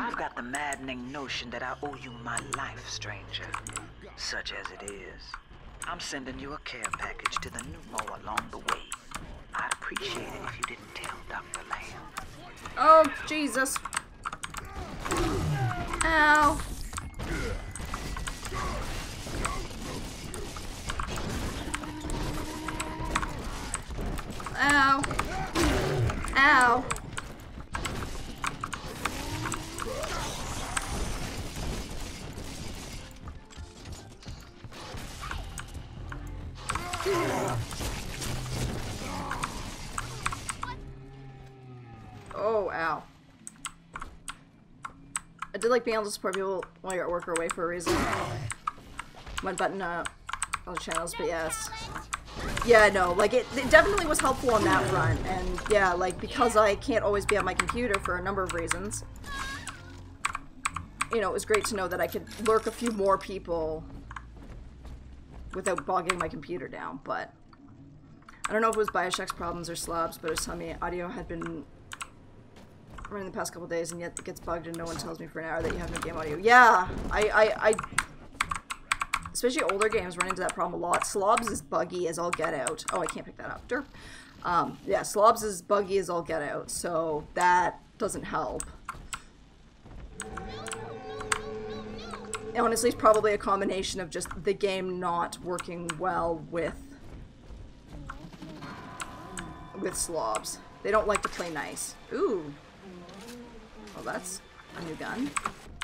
I've got the maddening notion that I owe you my life, stranger. Such as it is. I'm sending you a care package to the pneumo along the way. I'd appreciate it if you didn't tell Dr. Lamb. Oh, Jesus. Ow. Ow. Ow. Oh, ow. I did like being able to support people while you're at work or away for a reason. One button on the channels, but yes. Yeah, no, like it definitely was helpful on that front, and yeah, like because I can't always be on my computer for a number of reasons, you know, it was great to know that I could lurk a few more people without bogging my computer down. But I don't know if it was Bioshock's problems or Slob's, but it was telling me audio had been running the past couple days and yet it gets bugged and no one tells me for an hour that you have no game audio. Yeah, I especially older games run into that problem a lot. Slob's is buggy as all get out. Oh, I can't pick that up. Derp. Yeah, Slob's is buggy as all get out, so that doesn't help. Honestly, it's probably a combination of just the game not working well with Slobs. They don't like to play nice. Ooh. Well, that's a new gun.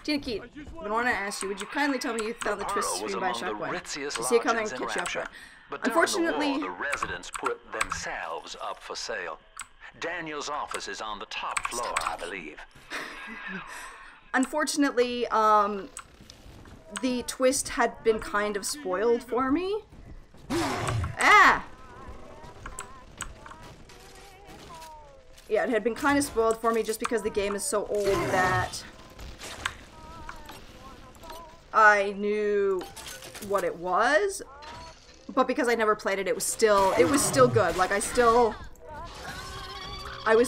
Tina Keat, I want to ask you, would you kindly tell me you found the twist stream Bioshock 1? You see it coming and catch you up for it. But unfortunately, the residents put themselves up for sale. Daniel's office is on the top floor, I believe. Unfortunately, the twist had been kind of spoiled for me. Ah! Yeah, it had been kind of spoiled for me just because the game is so old that I knew what it was, but because I never played it, it was still good. Like, I was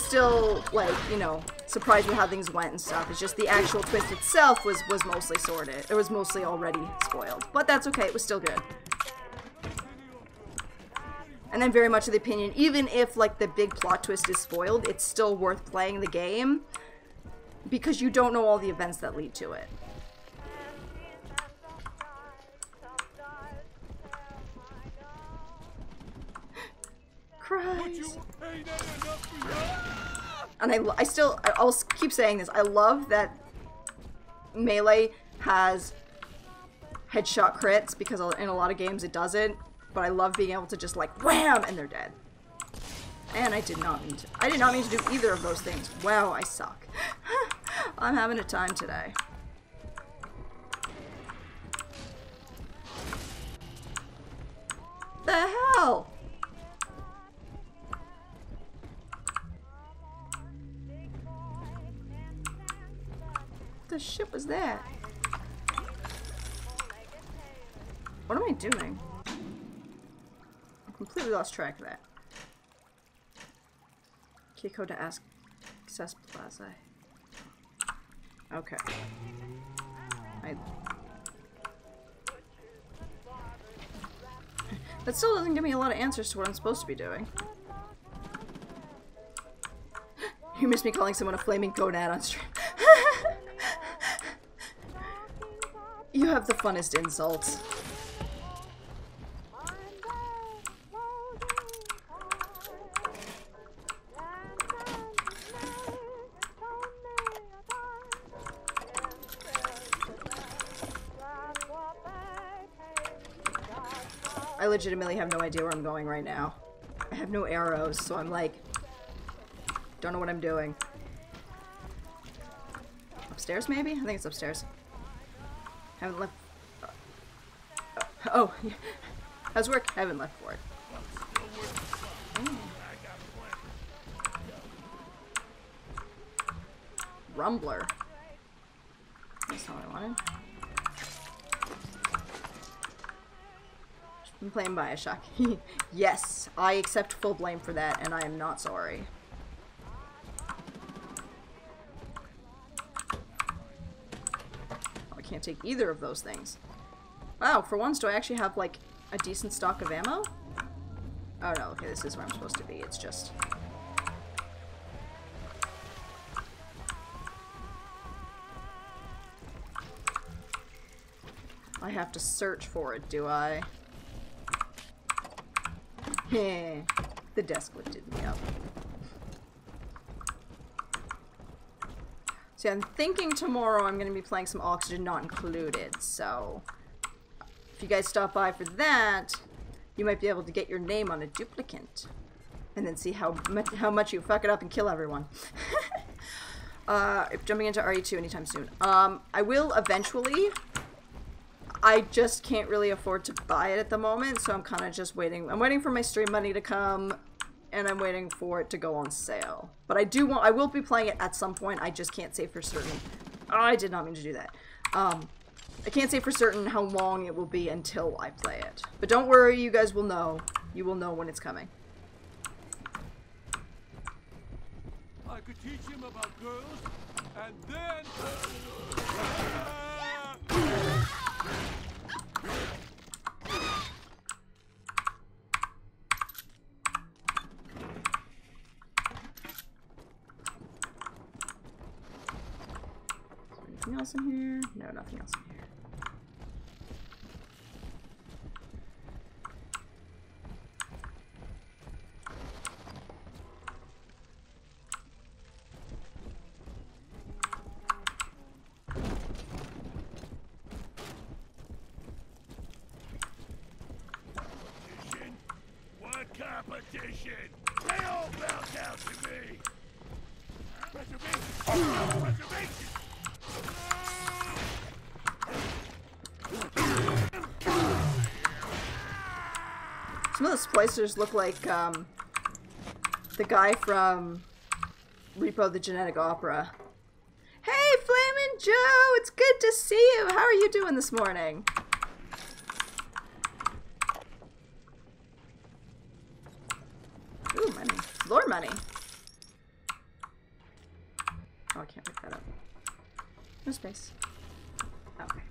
still, like, you know, surprised with how things went and stuff. It's just the actual twist itself was mostly sorted. It was mostly already spoiled, but that's okay. It was still good. And I'm very much of the opinion, even if, like, the big plot twist is spoiled, it's still worth playing the game because you don't know all the events that lead to it. Christ. And I'll keep saying this, I love that Melee has headshot crits because in a lot of games it doesn't. But I love being able to just like wham and they're dead. And I did not mean to do either of those things. Wow, I suck. I'm having a time today. The hell? What the shit was that? What am I doing? Completely lost track of that. Key code to access plaza. Okay. That still doesn't give me a lot of answers to what I'm supposed to be doing. You missed me calling someone a flaming gonad on stream. You have the funnest insults. I legitimately have no idea where I'm going right now. I have no arrows, so I'm like, don't know what I'm doing. Upstairs, maybe? I think it's upstairs. Haven't left. Oh, how's work? Haven't left for it. Rumbler. That's not what I wanted. I'm playing Bioshock. Yes, I accept full blame for that, and I am not sorry. Oh, I can't take either of those things. Wow, for once, do I actually have, like, a decent stock of ammo? Oh no, okay, this is where I'm supposed to be. It's just... I have to search for it, do I? Heh. The desk lifted me up. See, I'm thinking tomorrow I'm going to be playing some Oxygen Not Included, so... if you guys stop by for that, you might be able to get your name on a duplicate. And then see how much you fuck it up and kill everyone. Jumping into RE2 anytime soon. I will eventually... I just can't really afford to buy it at the moment, so I'm kind of just waiting. I'm waiting for my stream money to come, and I'm waiting for it to go on sale. But I will be playing it at some point. I just can't say for certain. Oh, I did not mean to do that. I can't say for certain how long it will be until I play it. But don't worry, you guys will know. You will know when it's coming. I could teach him about girls, and then... Anything else in here? No, nothing else in here. Competition! They all bow down to me! Reservation! Reservation! Some of the splicers look like the guy from Repo the Genetic Opera. Hey, Flamin' Joe! It's good to see you! How are you doing this morning? Ooh, money. Floor money. Oh, I can't pick that up. No space. Okay.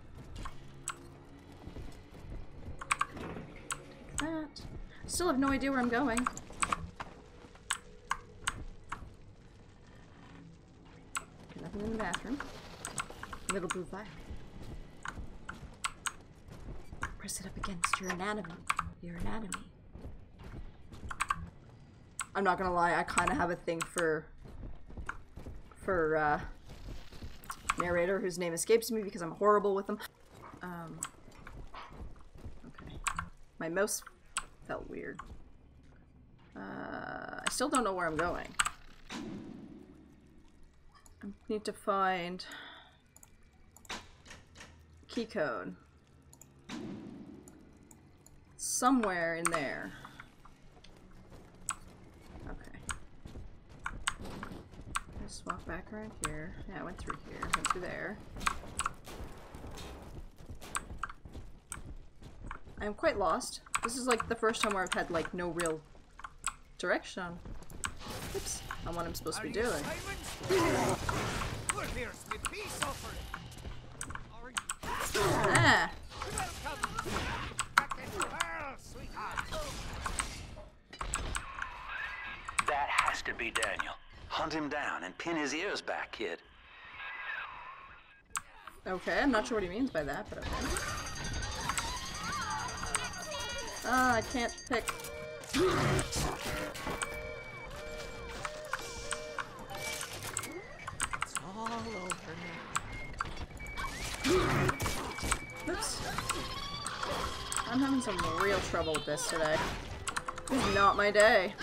Take that. I still have no idea where I'm going. Okay, nothing in the bathroom. Little blue fire. Press it up against your anatomy. Your anatomy. I'm not gonna lie, I kind of have a thing for narrator whose name escapes me because I'm horrible with them. Okay. My mouse felt weird. I still don't know where I'm going. I need to find key code. Somewhere in there. Just walk back around here. Yeah, I went through here, went through there. I'm quite lost. This is like the first time where I've had like no real direction oops, on what I'm supposed to be doing. Ah! That has to be Daniel. Hunt him down and pin his ears back, kid. Okay, I'm not sure what he means by that, but okay. Ah, I can't pick. It's all over now. Oops. I'm having some real trouble with this today. This is not my day.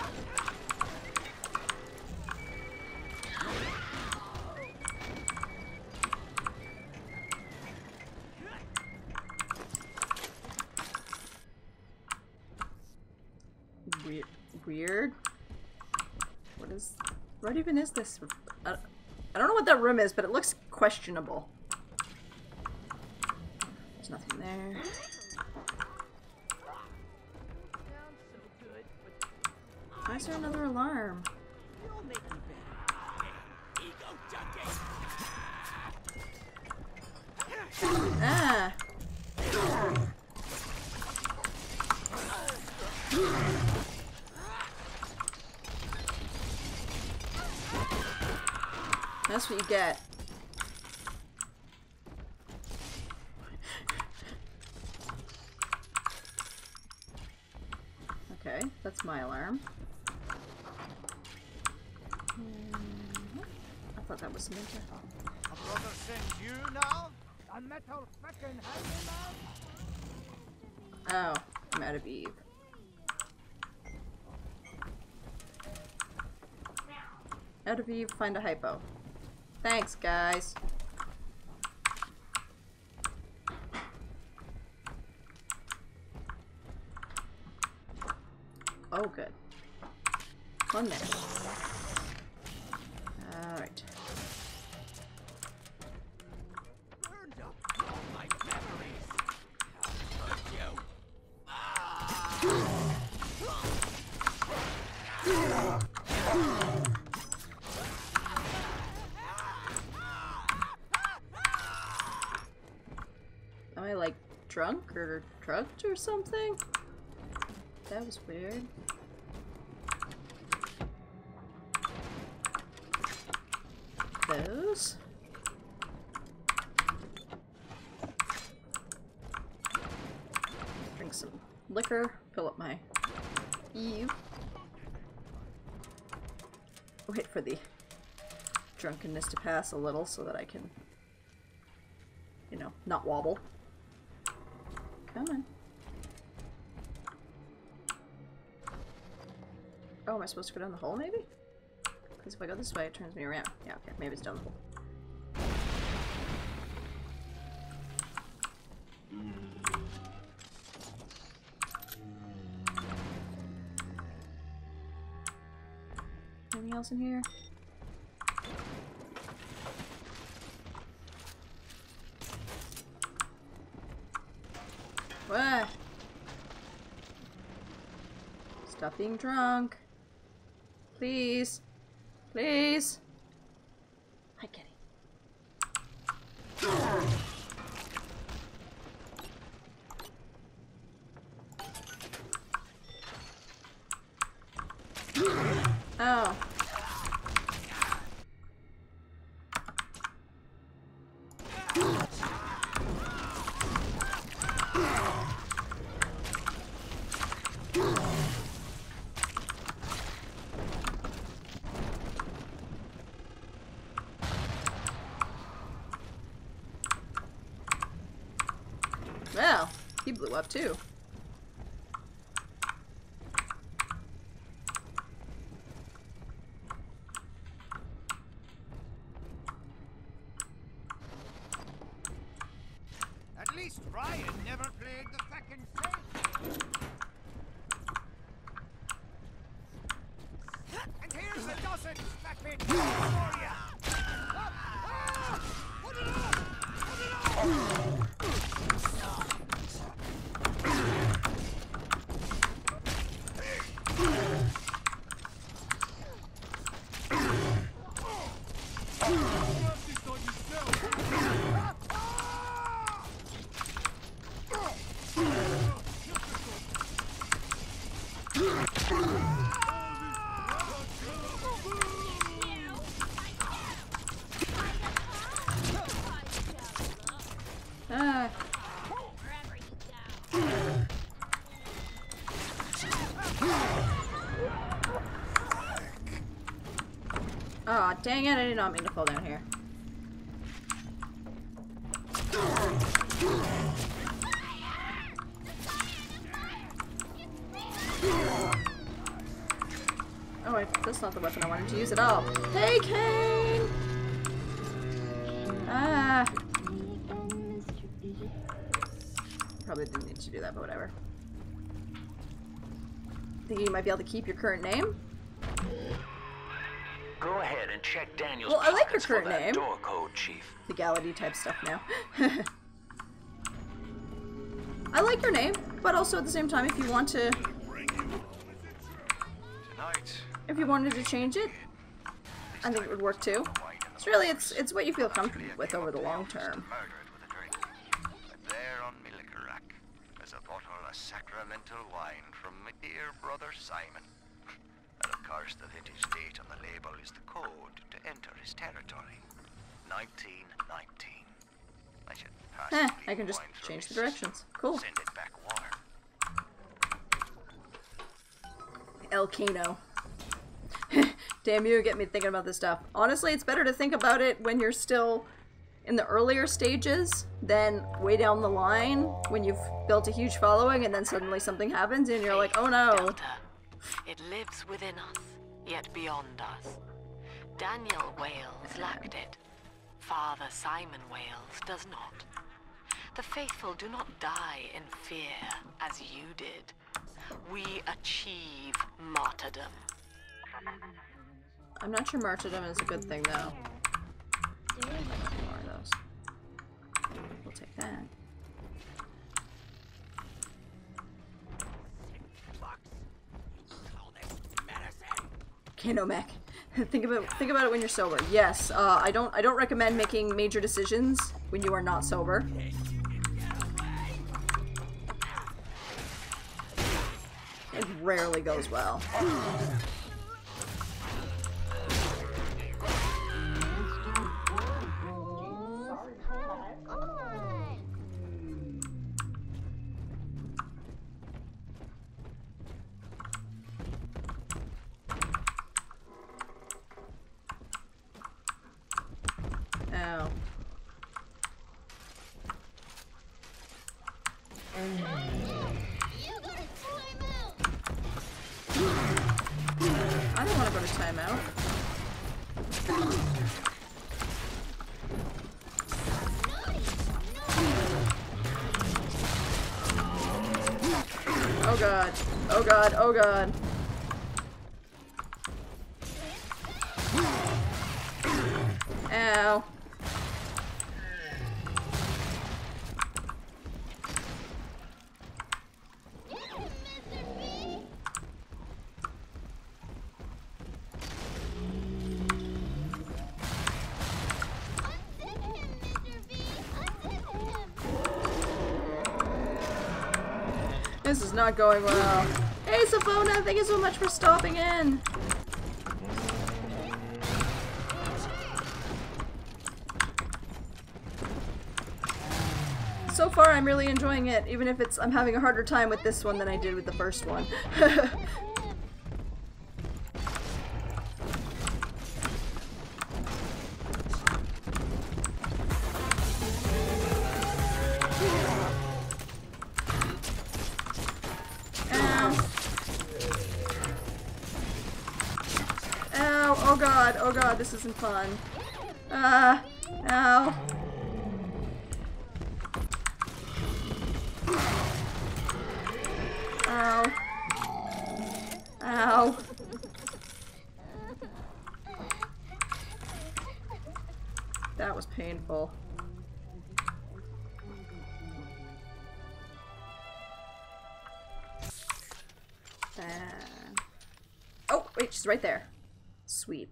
Weird. What even is this? I don't know what that room is, but it looks questionable. There's nothing there. Why is there another alarm? Ah! That's what you get. Okay, that's my alarm. I thought that was Samantha. A brother sends you now? A metal fucking handyman? Oh, I'm out of Eve. Out of Eve, find a hypo. Thanks, guys. Oh, good. One there. Alright. Burned up all my memories. Fuck you. Am I like drunk or drugged or something? That was weird. Those? Drink some liquor, fill up my Eve. Wait for the drunkenness to pass a little so that I can, you know, not wobble. Come on. Oh, am I supposed to go down the hole, maybe? Because if I go this way, it turns me around. Yeah, okay, maybe it's down the hole. Anything else in here? What? Stop being drunk. Please. Please. Hi, Kitty. Oh. Well, he blew up too. At least Ryan never played the fucking safe. And here's a dozen fucking for ya. Put it up! Put it up! dang it, I did not mean to fall down here. Oh wait, that's not the weapon I wanted to use at all. Hey, Kane! Ah. Probably didn't need to do that, but whatever. Think you might be able to keep your current name? Go ahead and check Daniel's Well, I like your pockets current for that name. door code, Chief. Legality type stuff now. I like your name, but also at the same time, if you want to... If you wanted to change it, I think it would work too. It's really, it's what you feel comfortable with over the long term. There on my liquor rack is a bottle of sacramental wine from my dear brother Simon. And of course the vintage date on the label is the code to enter his territory. 1919. I should pass I can just change the directions. Cool. Send it back water. El Kano. Damn you, get me thinking about this stuff. Honestly, it's better to think about it when you're still in the earlier stages than way down the line when you've built a huge following and then suddenly something happens and you're like, oh no. Delta. It lives within us, yet beyond us. Daniel Wales lacked it. Father Simon Wales does not. The faithful do not die in fear as you did. We achieve martyrdom. I'm not sure martyrdom is a good thing, though. More of those. We'll take that. Kano mech. think about it when you're sober. Yes, I don't recommend making major decisions when you are not sober. It rarely goes well. Ow. I don't want to go to timeout. Oh god. Oh god. Oh god. Ow. This is not going well. Hey, Savona, thank you so much for stopping in. So far, I'm really enjoying it, even if I'm having a harder time with this one than I did with the first one. Oh god, this isn't fun. Ow. Ow. Ow. That was painful. Oh, wait, she's right there. Sweet.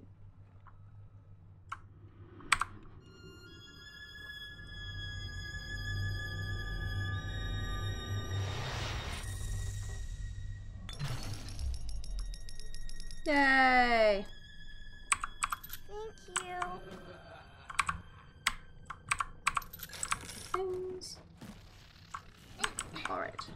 Yay! Thank you. Things. Alright.